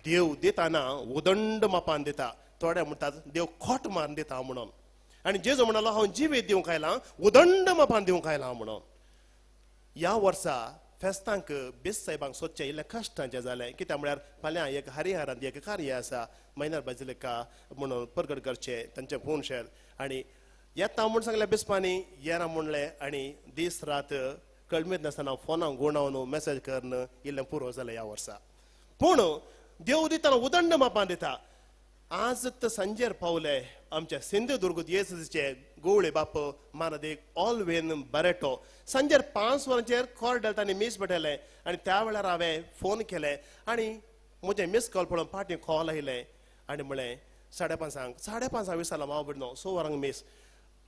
देव दिताना उदंड मापान दिता. थोडे म्हणटात देव खोट मारून दिता म्हणून. आणि जेजू म्हणालो हांव जिवेत दिवंक आयलां, उदंड मापान दिवंक आयलां म्हणून. ह्या वर्सा फेस्तांक बेस साहेबांक सोदचें इल्लें कश्टाचें जालें. कित्याक म्हळ्यार फाल्यां एक हरिहरांत एक कार्य आसा, मैनार बाजिलिका म्हणून प्रगट करचें तांचें फोनशेर. आनी येता म्हूण सांगलें बेसपांनी येना म्हणलें आनी दीस रात कळमीत नासतना फोनाक गुणावन मॅसेज करन इल्लें पुरो जालें ह्या वर्सा. पूण देव दितना उदंड मापान दिता. आज सांजेर पावले आमच्या सिंधुदुर्ग येसुचे गोवळे बाप मानदेक ऑलवेन बरेटो. सांजेर 5 वरांचेर कॉल डेल्टांनी मिस भेटले आनी त्या वेळार हांवें फोन केले आनी म्हजें मिस कॉल पळोवन पाटी कॉल आयलें आनी म्हळें 5:30 विसरलो हांव भिडनो 6 वरांक मिस.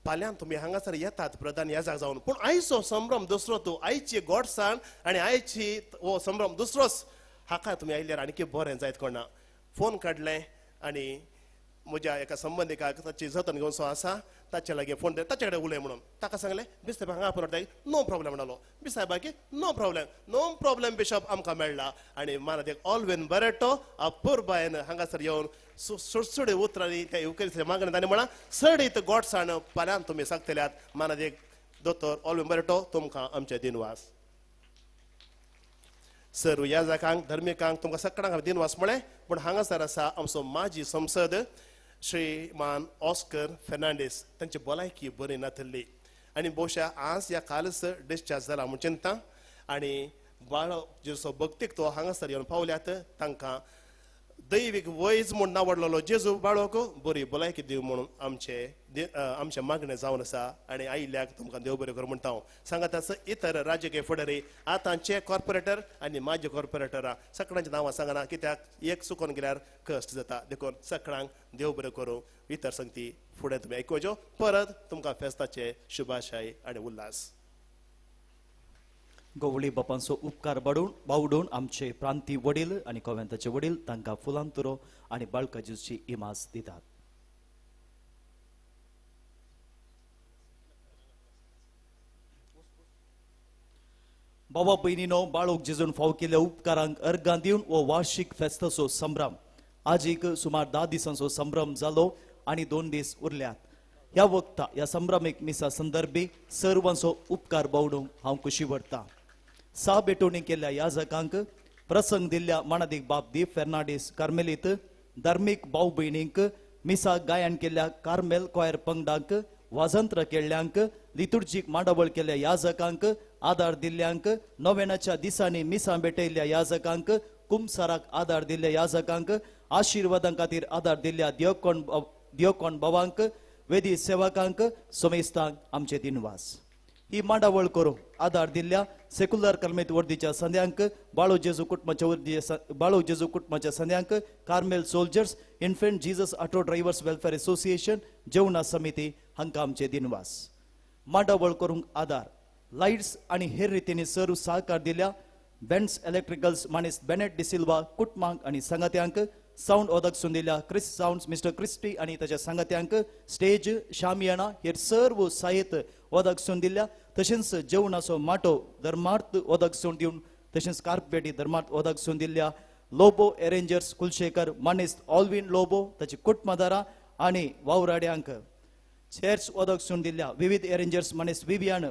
फाल्यां तुमी हांगासर येतात प्रधान याजाक जावन. पूण आयचो संभ्रम दुसरो तूं, आयची गोडसाण आनी आयची हो संभ्रम दुसरोच. हाका तुमी आयल्यार आनीक बरें जायत कोणा. फोन काडलें आनी म्हज्या एका संबंधिकाक ताची जतन घेवन सो आसा ताचे लागीं फोन ताचे कडेन उलय म्हणून ताका सांगलें. बिसायब हांगा परत नो प्रॉब्लेम म्हणालो. बिसायबाकी नो प्रॉब्लेम बिशप आमकां मेळ्ळा. आनी मानदेक ऑलवेन बरेटो अपूर्बायन हांगासर येवन सुडसुडे उतरांनी त्या युक्रेनीचे मागणी तांणी म्हणा सडीत गोडसाण फाल्यां तुमी सांगतल्यात. मानदेक दोतोर ऑलवेन बरेटो तुमकां आमचे दिनवास. सर्व याजकांक धर्मिकांक तुमकां सगळ्यांक दिनवास म्हळें. पूण हांगासर आसा आमचो माजी संसद श्रीमान ऑस्कर फेर्नांडीस. तांची भलायकी बरी नातल्ली आनी भोवशा आज ह्या कालच डिस्चार्ज जाला म्हूण चिंता. आनी बाळो जेजो भक्तीक तो हांगासर येवन पावल्यात. तांकां दैवीक वैज म्हूण नावडलेलो जेजू बाळोक बरी भलायकी दिव म्हणून आमचे मागणें जावन आसा. आनी आयिल्ल्याक तुमकां देव बरें करूं म्हणटा हांव. सांगात आसा इतर राजकीय फुडारी आतांचे कॉर्पोरेटर आनी माजी कॉर्पोरेटरां सगळ्यांची नांवां सांगना कित्याक एक चुकोन गेल्यार कश्ट जाता. देखून सगळ्यांक देव बरें करूं. इतर संगती फुडें तुमी आयकुच्यो. परत तुमकां फेस्ताचे शुभाशय आनी उल्हास. गवळी बापांचो उपकार बावडून आमचे प्रांतीय वडील आनी गोव्यांताचे वडील तांकां फुलांतुरो आनी बाळकाजीची इमास दितात. बाबा भयणीनो बाळोक जेजून फाव केल्या उपकारांक अर्गां दिवन हो वार्षिक फेस्ताचो संभ्रम आज एक सुमार 10 दिसांचो संभ्रम जालो आनी 2 दीस उरल्यात. ह्या वक्ता ह्या संभ्रमीक मिसा संदर्भी सर्वांचो उपकार बावडूंक हांव खुशी भरतां. भेटोवणी केल्ल्या याजकांक प्रसंग दिल्ल्या मानदेक बाप दीप फेर्नांडीस कार्मेलीत धार्मीक भाव भयणींक मिसा गायन केल्ल्या कार्मेल क्वायर पंगडांक वाजंत्र केल्ल्यांक लितुर्जीक मांडावळ केल्ल्या याजकांक आदार दिल्ल्यांक नोवेनाच्या दिसांनी मिसा भेटयल्ल्या याजकांक कुमसाराक आदार दिल्ल्या याजकांक आशिर्वादां खातीर आदार दिल्ल्या दियोकोन भावांक वेदी सेवकांक सोमेस्तांक आमचे दिनवास. ही मांडावळ करूंक आदार दिल्ल्या सेक्युलर कलमेत वर्दीच्या संध्यांक बाळो जेजू कुटुंबाच्या संध्यांक Carmel soldiers infant Jesus auto drivers welfare association जेवणा समिती हांकां आमचे दिनवास. मांडावळ करूंक आदार लायट्स आनी हेर रितींनी सर्व सहकार दिल्या बेन्स इलेक्ट्रिकल्स मानेस बेनेट डिसिल्वा कुटुंबांक आनी संगात्यांक साऊंड ओदकसून दिल्या क्रिस साऊंड्स मिस्टर क्रिस्टी आनी ताच्या संगात्यांक स्टेज शामियाना हेर सर्व साहित्य ओदकसून दिल्या. तशेंच जेवणाचो माटो धर्मार्थ ओदकसून दिवन तशेंच कार्पेटी धर्मार्थ ओदकसून दिल्या लोबो एरेंजर्स कुलशेखर मानेस ऑलविन लोबो ताची कुटुंबदारां आनी वावराड्यांक चेअर्स ओदकसून दिल्या विविध एरेंजर्स मानेस विवियान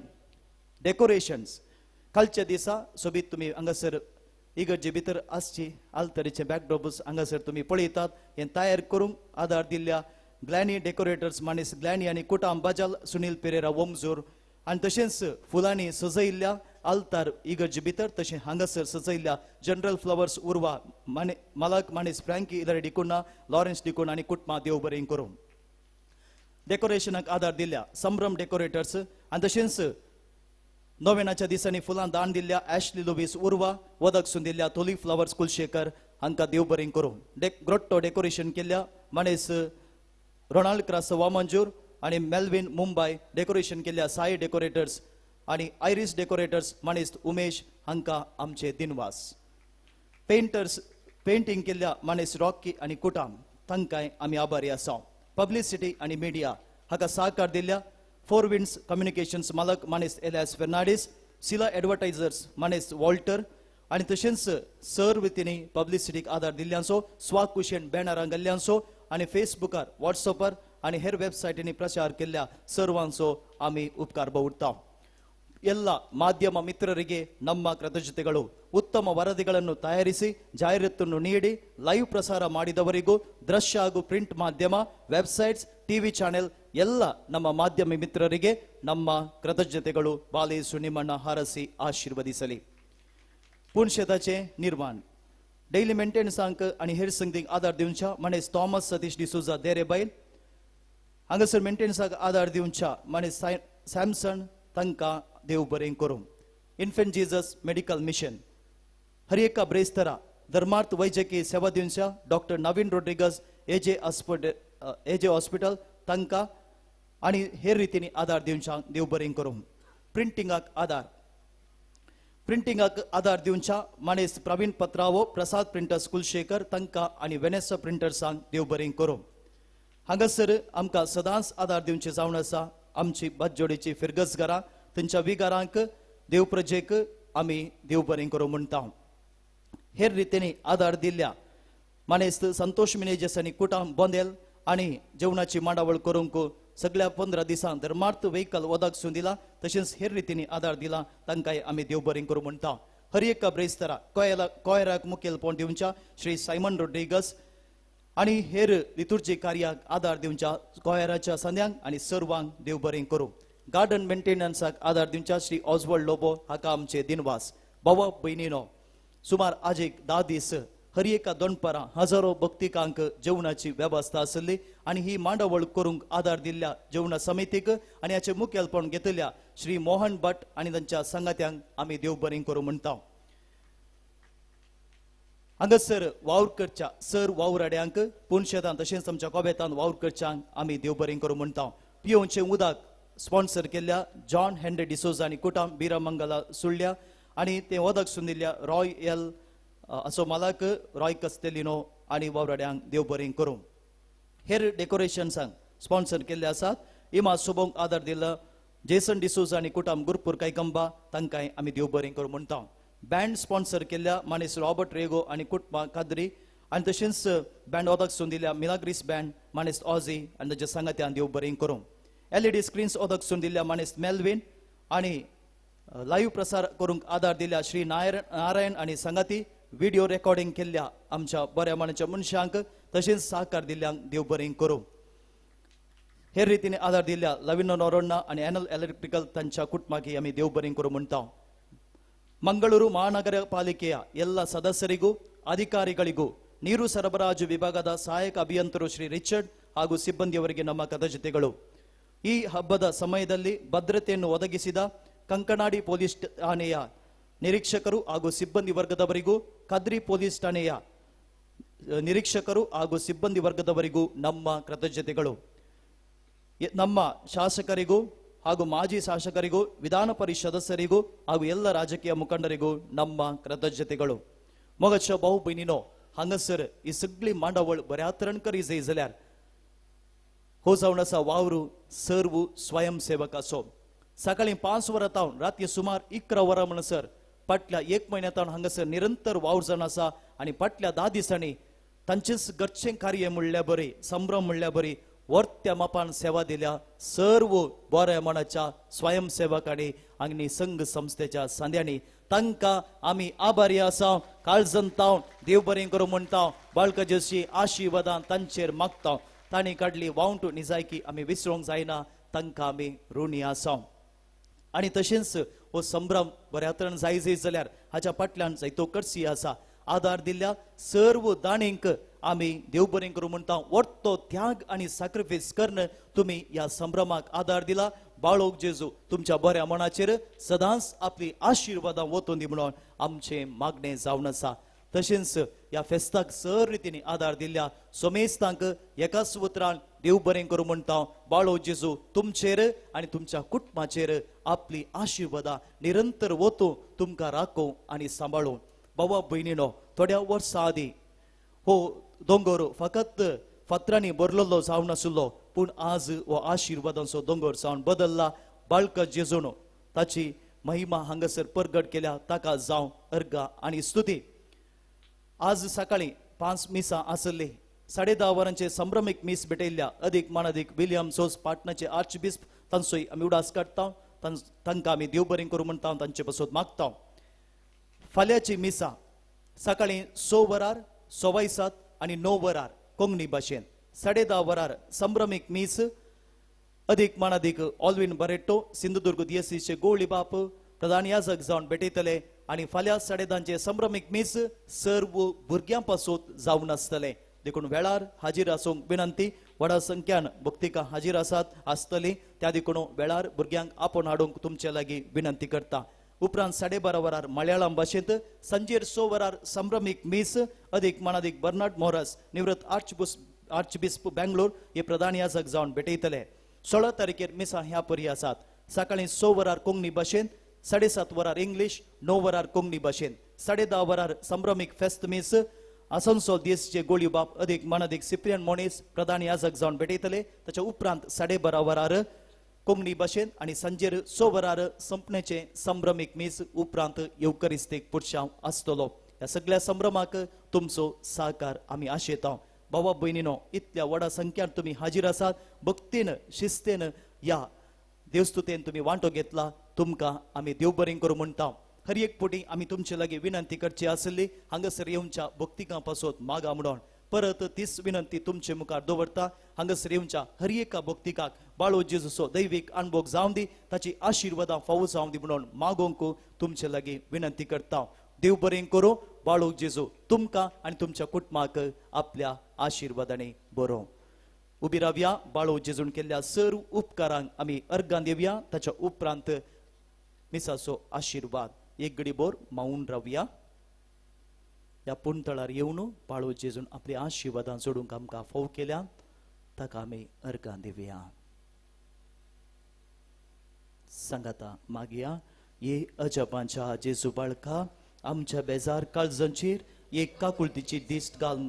डेकोरेशन्स. कालच्या दिसा सोबीत तुमी हांगासर इगर्जे भितर आसची आल्तरीचे बॅकड्रॉप्स हांगासर तुमी पळयतात. हे तयार करूंक आदार दिल्ल्या ग्लॅनी डेकोरेटर्स मानेस ग्लॅनी आनी कुटाम बाजाल सुनील पेरेरा वोमजोर आनी तशेंच फुलांनी सजयल्ल्या आल्तार इगर्जे भितर तशें हांगासर सजयल्ल्या जनरल फ्लावर्स उर्वा मालक मानेस फ्रँकी इलरे डिकुना लॉरेन्स डिकुना आनी कुटुंबा देव बरें करूं. डेकोरेशनाक आदार दिल्ल्या संभ्रम डेकोरेटर्स आनी तशेंच नोवेनाच्या दिसांनी फुलां दान दिल्ल्या ॲशली लुबीस उर्वा वदकसून दिल्ल्या तोली फ्लावर्स कुलशेखर हांकां देव बरें करूं. ग्रोट्टो डेकोरेशन केल्ल्या मानेस रोनाल्ड क्रास वामंजूर आनी मेल्विन मुंबय डेकोरेशन केल्ल्या साई डेकोरेटर्स आनी आयरिस डेकोरेटर्स मानेस उमेश हांकां आमचे दिनवास. पेंटर्स पेंटिंग केल्ल्या मानेस रॉकी आनी कुटाम तांकांय आमी आभारी आसा. पब्लिसिटी आनी मिडिया हाका सहकार दिल्ल्या फोर विंड्स कम्युनिकेशन्स मालक मानेस एलियास फेर्नांडीस, सिला एडवर्टायझर्स मानेस वॉल्टर आणि तशेंच सर्व तेणी पब्लिसिटीक आदार दिल्ल्यांचो, स्वाक कुशेन बॅनरां घाल्ल्यांचो आणि फेसबुकार, व्हॉट्सअपार आणि हेर वेबसायटींनी प्रचार केल्ल्या सर्वांचो आमी उपकार ಬಹುತ್ತಾ. ಎಲ್ಲ ಮಾಧ್ಯಮ ಮಿತ್ರರಿಗೆ ನಮ್ಮ ಕೃತಜ್ಞತೆಗಳು. ಉತ್ತಮ ವರದಿಗಳನ್ನು ತಯಾರಿಸಿ ಜಾಹೀರಾತನ್ನು ನೀಡಿ ಲೈವ್ ಪ್ರಸಾರ ಮಾಡಿದವರಿಗೂ, ದೃಶ್ಯ ಹಾಗೂ ಪ್ರಿಂಟ್ ಮಾಧ್ಯಮ, ವೆಬ್ಸೈಟ್ಸ್, ಟಿವಿ ಚಾನೆಲ್ ಎಲ್ಲ ನಮ್ಮ ಮಾಧ್ಯಮ ಮಿತ್ರರಿಗೆ ನಮ್ಮ ಕೃತಜ್ಞತೆಗಳು. ಬಾಲೇಸು ನಿಮ್ಮನ್ನ ಹಾರಸಿ ಆಶೀರ್ವದಿಸಲಿ. पुणशेताचे निर्माण डेली मेंटेनन्स अंक आणि हेर संगतीक आदार दिवच्या मनेस थॉमस सतीश डिसोजा देरेबायल, हांगासर मेंटेनन्साक आदार दिवच्या मनेस सॅमसन तांकां देव बरें करूं. इन्फेंट जीजस मेडिकल मिशन हरिएका ब्रेस्तरा धर्मार्थ वैजकी सेवा दिवच्या डॉक्टर नवीन रोड्रिगस एजे हॉस्पिटल तांकां आणि हेर रितीनी आदार दिवच्या देव बरें करूं. प्रिंटिंगाक आदार दिवच्या मनेस प्रवीण पत्रावो प्रसाद प्रिंटर्स कुलशेखर तांकां आणि वेनेसा प्रिंटर्सांक देव बरें करूं. हांगासर आमकां सदांच आदार दिवचे जावन आसा आमची बदजोडीची फिरगसगारां, तांच्या विगारांक देवप्रजेक आमी देव बरें करूं म्हणटा. हेर रितीनी आदार दिल्ल्या मनेस संतोष मिनेजस आनी कुटाम बोंदेल आणि जेवणाची मांडावळ करूंक सगळ्या 15 दिसांक धर्मार्थ व्हेकल वदक सुन दिला. तशेंच हेर रितीनी आदार दिला तांकांय आमी देव बरें करूं म्हणटा. हरिएका ब्रेस्तरा कोयराक मुखेलपण दिवच्या श्री सायमन रोड्रिगस आणि हेर लितुर्जी कार्याक आदार दिवच्या कोयराच्या संध्यांक आणि सर्वांक देव बरें करूं. गार्डन मेंटेनन्साक आदार दिवच्या श्री ऑजवर्ड लोबो हाका आमचे दिनवास. भावा भयणीनो, सुमार आज एक 10 दीस हरिएका दनपारां हजारो भक्तिकांक जेवणाची व्यवस्था आसली आणि ही मांडावळ करूंक आदार दिल्ल्या जेवणा समितीक आणि हाचे मुखेलपण घेतल्या श्री मोहन भट आणि तांच्या संगात्यांक आमी देव बरें करूं म्हणटा. हांगासर वावर करच्या सर वावराड्यांक पुणशेतान तशेंच आमच्या कोबेतान वावर करच्यांक आमी देव बरें करूं म्हणटा. पियोवचे उदक स्पॉन्सर केल्ल्या जॉन हेनरी डिसोजा आनी कुटाम बिरामंगला सुळ्ळ्या आणि ते उदक सुन दिल्ल्या रॉय एल असो मालक रॉय कस्तेलिनो आणि वावराड्यांक देव बरें करूं. हेर डेकोरेशन्सांक स्पॉन्सर केल्ले आसात इमा सोबोंक आदार दिल्लो जेसन डिसोजा आनी कुटाम गुरपूर कायकंबा तांकांय आमी देव बरें करूं म्हणटा. बँड स्पॉन्सर केल्ल्या मानेस रॉबर्ट रेगो आणि कुटुंबा काद्री आणि तशेंच बँड ओदक सुन दिल्ल्या मिलाग्रीस बँड मानेस ऑझी आणि ताच्या सांगात्यान देव बरें करूं. LED स्क्रीन्स ओदक सुन दिल्ल्या मानेस मेल्विन आणि लाईव्ह प्रसार करूंक आदार दिल्ल्या श्री नारायण आणि संगाती, व्हिडिओ रेकॉर्डिंग केल्ल्या आमच्या बऱ्या मनाच्या मनशांक तशेंच सहकार दिल्ल्यांक देव बरें करूं. हेर रितीने आदार दिल्ल्या लविनो नोरोण्णा आणि एनल इलेक्ट्रिकल तांच्या कुटुंबाकी आमी देव बरें करूं म्हणटा. ಮಂಗಳೂರು ಮಹಾನಗರ ಪಾಲಿಕೆಯ ಎಲ್ಲ ಸದಸ್ಯರಿಗೂ ಅಧಿಕಾರಿಗಳಿಗೂ ನೀರು ಸರಬರಾಜು ವಿಭಾಗದ ಸಹಾಯಕ ಅಭಿಯಂತರು ಶ್ರೀ ರಿಚರ್ಡ್ ಹಾಗೂ ಸಿಬ್ಬಂದಿಯವರಿಗೆ ನಮ್ಮ ಕೃತಜ್ಞತೆಗಳು. ಈ ಹಬ್ಬದ ಸಮಯದಲ್ಲಿ ಭದ್ರತೆಯನ್ನು ಒದಗಿಸಿದ ಕಂಕನಾಡಿ ಪೊಲೀಸ್ ಠಾಣೆಯ ನಿರೀಕ್ಷಕರು ಹಾಗೂ ಸಿಬ್ಬಂದಿ ವರ್ಗದವರಿಗೂ, ಕದ್ರಿ ಪೊಲೀಸ್ ಠಾಣೆಯ ನಿರೀಕ್ಷಕರು ಹಾಗೂ ಸಿಬ್ಬಂದಿ ವರ್ಗದವರಿಗೂ ನಮ್ಮ ಕೃತಜ್ಞತೆಗಳು. ನಮ್ಮ ಶಾಸಕರಿಗೂ ಹಾಗೂ ಮಾಜಿ ಶಾಸಕರಿಗೂ, ವಿಧಾನ ಪರಿಷತ್ ಸದಸ್ಯರಿಗೂ ಹಾಗೂ ಎಲ್ಲ ರಾಜಕೀಯ ಮುಖಂಡರಿಗೂ ನಮ್ಮ ಕೃತಜ್ಞತೆಗಳು. मोगाच्या भाऊ बहिणीनो, हांगासर ही सगळी मांडावळ बऱ्या तरेन करी जाय जाल्यार हो जावन आसा वावरू सर्व स्वयंसेवक आसो. सकाळी 5 वरां तावन राती सुमार 11 वरां म्हणसर फाटल्या 1 म्हयन्यांतावन हांगासर निरंतर वावर जावन आसा आणि फाटल्या 10 दिसांनी तांचेच घरचें कार्य म्हणल्या बरी, संभ्रम म्हणल्या बरी वर्त्या मापान सेवा दिल्या सर्व बऱ्या मनाच्या स्वयंसेवकांनी आनी संघ संस्थेच्या सांद्यांनी तांकां आमी आभारी आसा. काळजंताव देव बरें करूं म्हणटा. बाळकाजेची आशिर्वादां तांचेर मागता. तांणी काडली वावंट निजायकी आमी विसरूंक जायना. तांकां आमी ऋणी आसा. आनी तशेंच हो संभ्रम बऱ्या तरेन जाय जाल्यार हाच्या फाटल्यान जायतो कडसी आसा. आदार दिल्ल्या सर्व दाणींक आमी देव बरें करूं म्हणटा. वर्तो त्याग आनी सॅक्रिफायस करन तुमी ह्या संभ्रमाक आदार दिला. बाळोक जेजू तुमच्या बऱ्या मनाचेर सदांच आपली आशिर्वादां वतून दी म्हणून आमचे मागणें जावन आसा. तशेंच ह्या फेस्ताक सर रितीनी आदार दिल्ल्या सोमेस्तांक एकाच उतरान देव बरें करूं म्हणटा. बाळो जेजू तुमचेर आनी तुमच्या कुटुंबाचेर आपली आशिर्वादां निरंतर वतूं तुमकां राखो आनी सांबाळूं. भावा भयणीनो, थोड्या वर्सां आदी हो दोंगर फकत फातरांनी भरलेलो जावन नाशिल्लो, पूण आज हो आशिर्वादांचो दोंगर जावन बदलला बाळका जेजून ताची महिमा हांगासर परगट केल्या ताका जावं अर्गा आनी स्तुती. आज सकाळी 5 मिसां आसली 10:30 वरांचे संभ्रमीक मीस भेटयल्ल्या अदीक मानादीक विलियम सोस पाटणाचे आर्चबिस्प तांचोय आमी उडास काडटा. तांकां आमी देव बरें करूं म्हणटा तांचे पासून मागता. फाल्यांची मिसां सकाळी 6 वरार 7:15 आनी 9 वरार कोंकणी भाशेन 10:30 वरार संभ्रमीक मीस अदीक मानादीक ऑल्विन बरेट्टो सिंधुदुर्ग दिएसीचे गोळी बाप प्रधान याजक जावन भेटयतले आनी फाल्यां 10:30 संभ्रमीक मीस सर्व भुरग्यां पासून जावन आसतले. देखून वेळार हाजीर आसूंक विनंती. व्हडा संख्यान भक्तिकां हाजीर आसतली त्या देखून वेळार भुरग्यांक आपोवन हाडूंक तुमचे लागीं विनंती करता. उपरांत 12:30 वरार मलयाळम भाशेंत सांजेर 6 वरार संभ्रमीक मीस अदीक मानादीक बर्नार्ड मोरस निवृत्त आर्चबिस्प बेंगलोर हे प्रधान याजक जावन भेटयतले. 16 तारखेर मिसां ह्या परी आसात. सकाळी 6 वरार कोंकणी भाशेन 7:30 वरार इंग्लीश 9 वरार कोंकणी भाशेन 10:30 वरार संभ्रमीक फेस्त मीस आसनसोल दिएसीचे गोळी बाप अदीक मानादीक सिप्रियन मोनीस प्रधान याजक जावन भेटयतले. ताच्या उपरांत 12:30 वरार कोंकणी भाशेन आनी सांजेर 6 वरार संपणेचे संभ्रमीक मीस उपरांत येवकरिस्तीक पुरशांव आसतलो. ह्या सगळ्या संभ्रमाक तुमचो सहकार आमी आशेता. भावा भयणीनो, इतल्या व्हडा संख्यान तुमी हाजीर आसात. भक्तीन शिस्तेन या देवस्तुतेन तुमी वांटो घेतला. तुमकां आमी देव बरें करूं म्हणटा. हर एक पोटी आमी तुमचे लागीं विनंती करची आसली हांगासर येवच्या भक्तिकां पासून मागा म्हणून. परत तीच विनंती तुमचे मुखार दवरता. हांगासर येवच्या हर एका भक्तिकाक बाळो जेजूचो दैवीक अणभव जावं दी, ताची आशिर्वादां फावो जावं दी म्हणून मागोंक तुमचे लागीं विनंती करता. देव बरें करूं. बाळो जेजू तुमकां आनी तुमच्या कुटुंबाक आपल्या आशिर्वादांनी बरो. उबी रावया. बाळो जेजून केल्ल्या सर्व उपकारांक आमी अर्गां दिवया. ताच्या उपरांत मिसाचो आशिर्वाद. एक घडी बोर मावून रावया. ह्या पुणतळार येवन बाळो जेजून आपल्या आशिर्वादां सोडूंक आमकां फाव केल्या ताका आमी अर्गां दिवया. सांगाता मागया. ये अजबांच्या जेजू बाळका आमच्या बेजार काळजांचेर एक काकुळतीची दिश्ट घाल.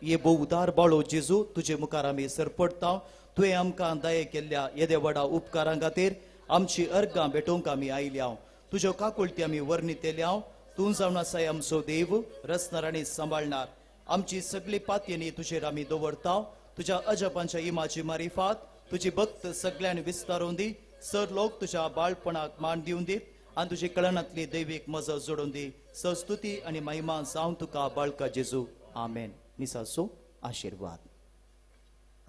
ये भोव उदार बाळो जेजू तुजे मुखार आमी सरपडटा. तुवें आमकां दये केल्ल्या येदे व्हडा उपकारां खातीर आमची अर्गां भेटोवंक आमी आयल्या. तुज्यो काकुळटी आमी वर्णितेल्या. तूं जावन आसाय आमचो देव, रचणार आनी सांबाळणार. आमची सगळी पातयेनी तुजेर आमी दवरता. तुज्या अजबांच्या इमाची मारिफात तुजी भक्त सगळ्यांनी विस्तारून दी. सर लोक तुज्या बाळपणाक मान दिवन दीत आनी तुजी कळणांतली दैवीक मजत जोडून दी. स्तुती आनी महिमा जावं तुका बाळका जेजू. आमेन. मिसाचो आशिर्वाद.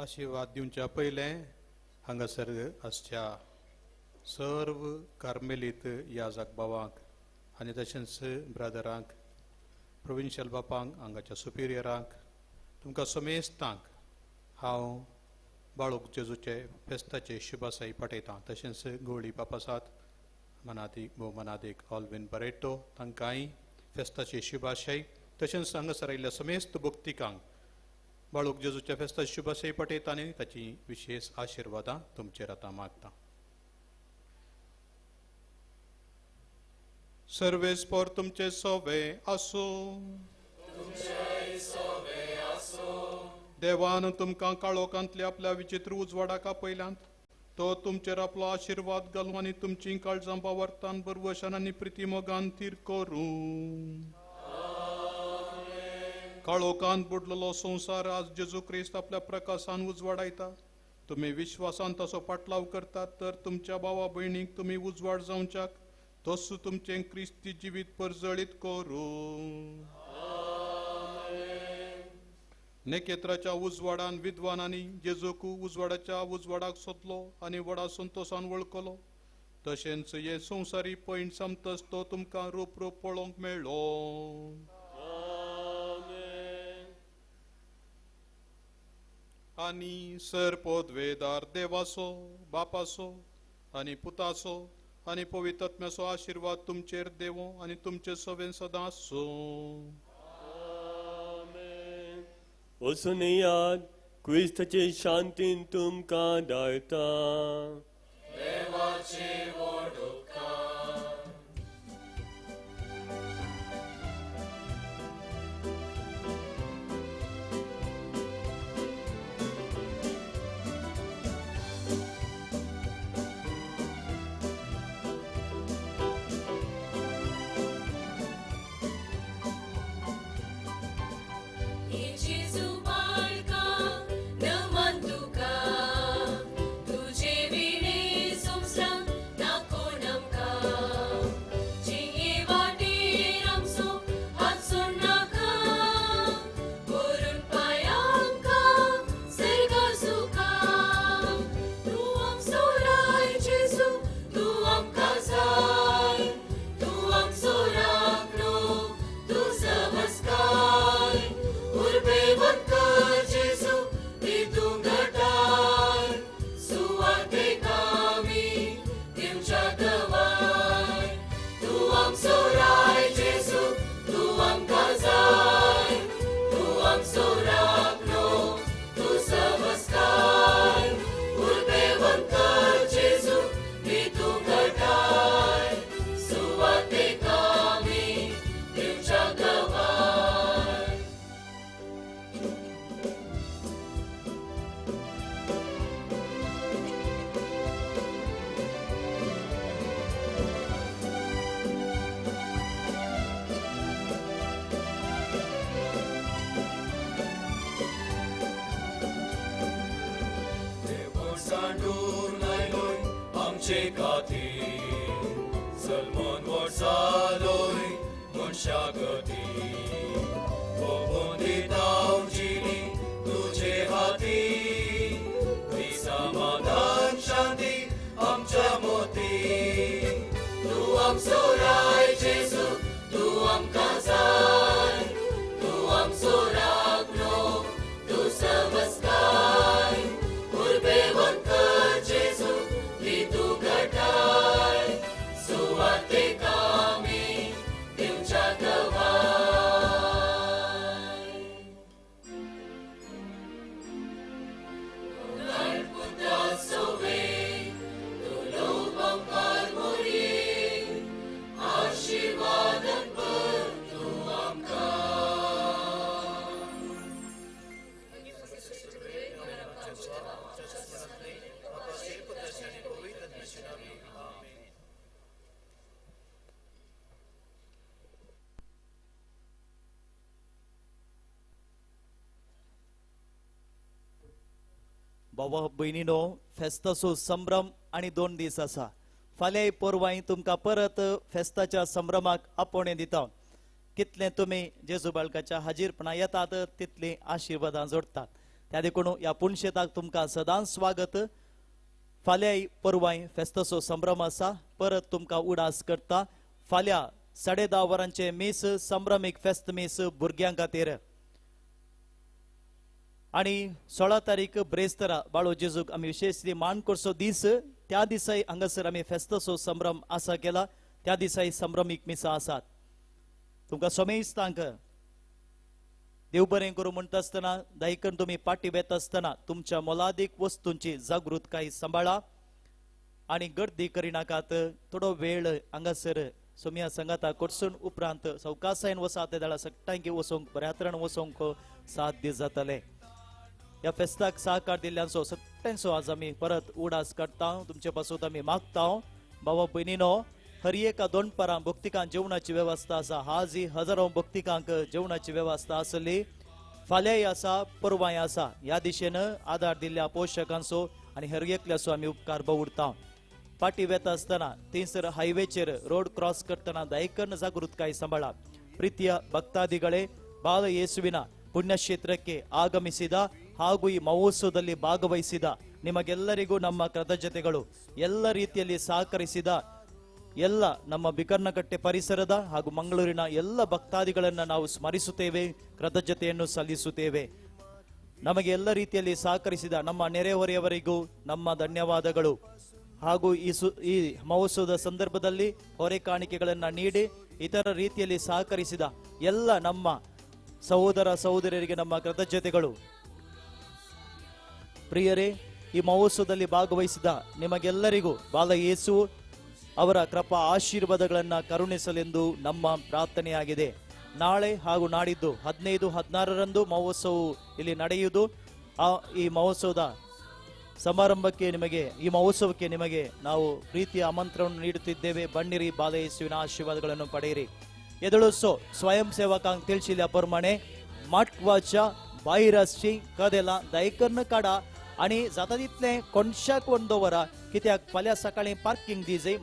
आशिर्वाद दिवच्या पयले हांगासर आसच्या सर्व कार्मेलीत याजक भावांक आनी तशेंच ब्रदरांक प्रोविन्शियल बापांक हांगाच्या सुपिरियरांक तुमकां समेस्तांक हांव बाळूक जेजूचे फेस्ताचे शुभासाई पठयतां. तशेंच गोळी बापासात मनादीक भोव मनादीक ऑल्विन बरेटो तांकांय फेस्ताची शुभाशय. तशेंच हांगासर आयिल्ल्या समेस्त भक्तिकांक बाळूक जेजूच्या फेस्ताची शुभाशय पठयता आनी ताची विशेष आशिर्वादां तुमचेर आतां मागता. सर्वेस्पर तुमचे सोवे आसो. देवान तुमकां काळोखांतल्या आपल्या विचित्र उजवाडाक आपयल्यात. तो तुमचेर आपलो आशिर्वाद घालूं आनी तुमची काळजां बावर्तान बरवशान आनी प्रिती मोगान तीर करूं. काळोखांत बुडलेलो संवसार आज जेजू क्रिस्त आपल्या प्रकाशान उजवाडायता. तुमी विश्वासान ताचो पाटलाव करतात तर तुमच्या भावा भयणीक तुमी उजवाड जावच्याक तस तुमचे क्रिस्ती जिवीत परजळीत करूं. नेकेत्राच्या उजवाडान विद्वानांनी जेजूकू उजवाडाच्या उजवाडाक सोदलो आनी व्हडा संतोषान वळखलो. तशेंच हे संवसारी पैण समतस तो तुमकां रूप रूप पळोवंक मेळ्ळो. आनी सर पोदवेदार देवाचो बापाचो आनी पुताचो आनी पवित्र आत्म्याचो आशिर्वाद तुमचेर देवो आनी तुमचे सवेन सदां आसो. वचून याद क्रिस्ताचे शांतीन तुमकां धाडटा. आमचे खातीर सलमन वर्सालोय मनशा गती भोगून दिता जिणी तुझे हाती ती समाधान शांती आमच्या मोती तू आमचो राय जेजू तू आमकां जाय तू आमचो रागलो तू समजकाय उर्बेवंत जेजू ती तू घटाय सुवाते कामी तुमच्या गवाय गणपुता सोवे तू लोकंकार मोरी आशीर्वादन कर तू आमकां भावा भयणीनो फेस्ताचो संभ्रम आणि 2 दीस आसा फाल्यां परवां तुमकां परत फेस्ताच्या संभ्रमाक आपोवणें दिता कितले तुमी जेजू बाळकाच्या हाजीरपणा येतात तितली आशिर्वादां जोडतात त्या देखून ह्या पुणशेताक तुमकां सदांच स्वागत फाल्यां परवां फेस्ताचो संभ्रम आसा परत तुमकां उडास करता फाल्यां 10:30 वरांचे मीस संभ्रमीक फेस्त मीस भुरग्यां खातीर आणि 16 तारीख ब्रेस्तारा बाळो जेजूक आमी विशेष मान करचो दीस त्या दिसाय हांगासर आमी फेस्ताचो संभ्रम आसा केला त्या दिसाय संभ्रमीक मिसां आसात तुमकां सोमेस्तांक देव बरें करूं म्हणटा आसतना दायकन तुमी पाटी बेत आसतना तुमच्या मोलादीक वस्तूंची जागृतकाय सांबाळा आणि गर्दी करिनाकात थोडो वेळ हांगासर सोमिया संगाता कडसून उपरांत सवकासायन वसात दाळा सट्टांकी वसोंक बऱ्या तरेन वसोंक 7 दीस जातले या फेस्ताक सहकार दिल्ल्यांचो सगळ्यांचो आज आमी परत उडास करता तुमचे पासून आमी मागता भावा भयणीनो हर एका दोनपरां भक्तिकांक जेवणाची वेवस्था आसा आजय हजारो भक्तिकांक जेवणाची वेवस्था आसली फाल्यां आसा परवां आसा ह्या दिशेन आदार दिल्ल्या पोषकांचो आनी हर एकल्याचो आमी उपकार भोवडटा पाटी वेता आसतना थंयसर हायवेचेर रोड क्रॉस करतना दायकन जागृतकाय सांबाळा ಪ್ರೀತಿಯ ಭಕ್ತಾದಿಗಳೇ ಬಾಲ ಯೇಸುವಿನ ಪುಣ್ಯಕ್ಷೇತ್ರಕ್ಕೆ ಆಗಮಿಸಿದ ಹಾಗೂ ಈ ಮಹೋತ್ಸವದಲ್ಲಿ ಭಾಗವಹಿಸಿದ ನಿಮಗೆಲ್ಲರಿಗೂ ನಮ್ಮ ಕೃತಜ್ಞತೆಗಳು ಎಲ್ಲ ರೀತಿಯಲ್ಲಿ ಸಹಕರಿಸಿದ ಎಲ್ಲ ನಮ್ಮ ಬಿಕರ್ನಕಟ್ಟೆ ಪರಿಸರದ ಹಾಗೂ ಮಂಗಳೂರಿನ ಎಲ್ಲ ಭಕ್ತಾದಿಗಳನ್ನು ನಾವು ಸ್ಮರಿಸುತ್ತೇವೆ ಕೃತಜ್ಞತೆಯನ್ನು ಸಲ್ಲಿಸುತ್ತೇವೆ ನಮಗೆ ಎಲ್ಲ ರೀತಿಯಲ್ಲಿ ಸಹಕರಿಸಿದ ನಮ್ಮ ನೆರೆಹೊರೆಯವರಿಗೂ ನಮ್ಮ ಧನ್ಯವಾದಗಳು ಹಾಗೂ ಈ ಮಹೋತ್ಸವದ ಸಂದರ್ಭದಲ್ಲಿ ಹೊರೆ ಕಾಣಿಕೆಗಳನ್ನು ನೀಡಿ ಇತರ ರೀತಿಯಲ್ಲಿ ಸಹಕರಿಸಿದ ಎಲ್ಲ ನಮ್ಮ ಸಹೋದರ ಸಹೋದರಿಯರಿಗೆ ನಮ್ಮ ಕೃತಜ್ಞತೆಗಳು ಪ್ರಿಯರೇ ಈ ಮಹೋತ್ಸವದಲ್ಲಿ ಭಾಗವಹಿಸಿದ ನಿಮಗೆಲ್ಲರಿಗೂ ಬಾಲ ಯೇಸು ಅವರ ಕೃಪಾ ಆಶೀರ್ವಾದಗಳನ್ನು ಕರುಣಿಸಲೆಂದು ನಮ್ಮ ಪ್ರಾರ್ಥನೆಯಾಗಿದೆ ನಾಳೆ ಹಾಗೂ ನಾಡಿದ್ದು 15-16ರಂದು ಮಹೋತ್ಸವವು ಇಲ್ಲಿ ನಡೆಯುವುದು ಈ ಮಹೋತ್ಸವದ ಸಮಾರಂಭಕ್ಕೆ ನಿಮಗೆ ಈ ಮಹೋತ್ಸವಕ್ಕೆ ನಿಮಗೆ ನಾವು ಪ್ರೀತಿಯ ಆಮಂತ್ರಣವನ್ನು ನೀಡುತ್ತಿದ್ದೇವೆ ಬನ್ನಿರಿ ಬಾಲ ಯೇಸುವಿನ ಆಶೀರ್ವಾದಗಳನ್ನು ಪಡೆಯಿರಿ ಎದಳುಸೋ ಸ್ವಯಂ ಸೇವकांक ತಿಳಿಸಿल्या प्रमाणे माटवाच्या भायर आसची कदेला दायकन काडा आणि जाता तितले कोणशाक वन दवरा कित्याक फाल्यां सकाळी पार्किंग दिजे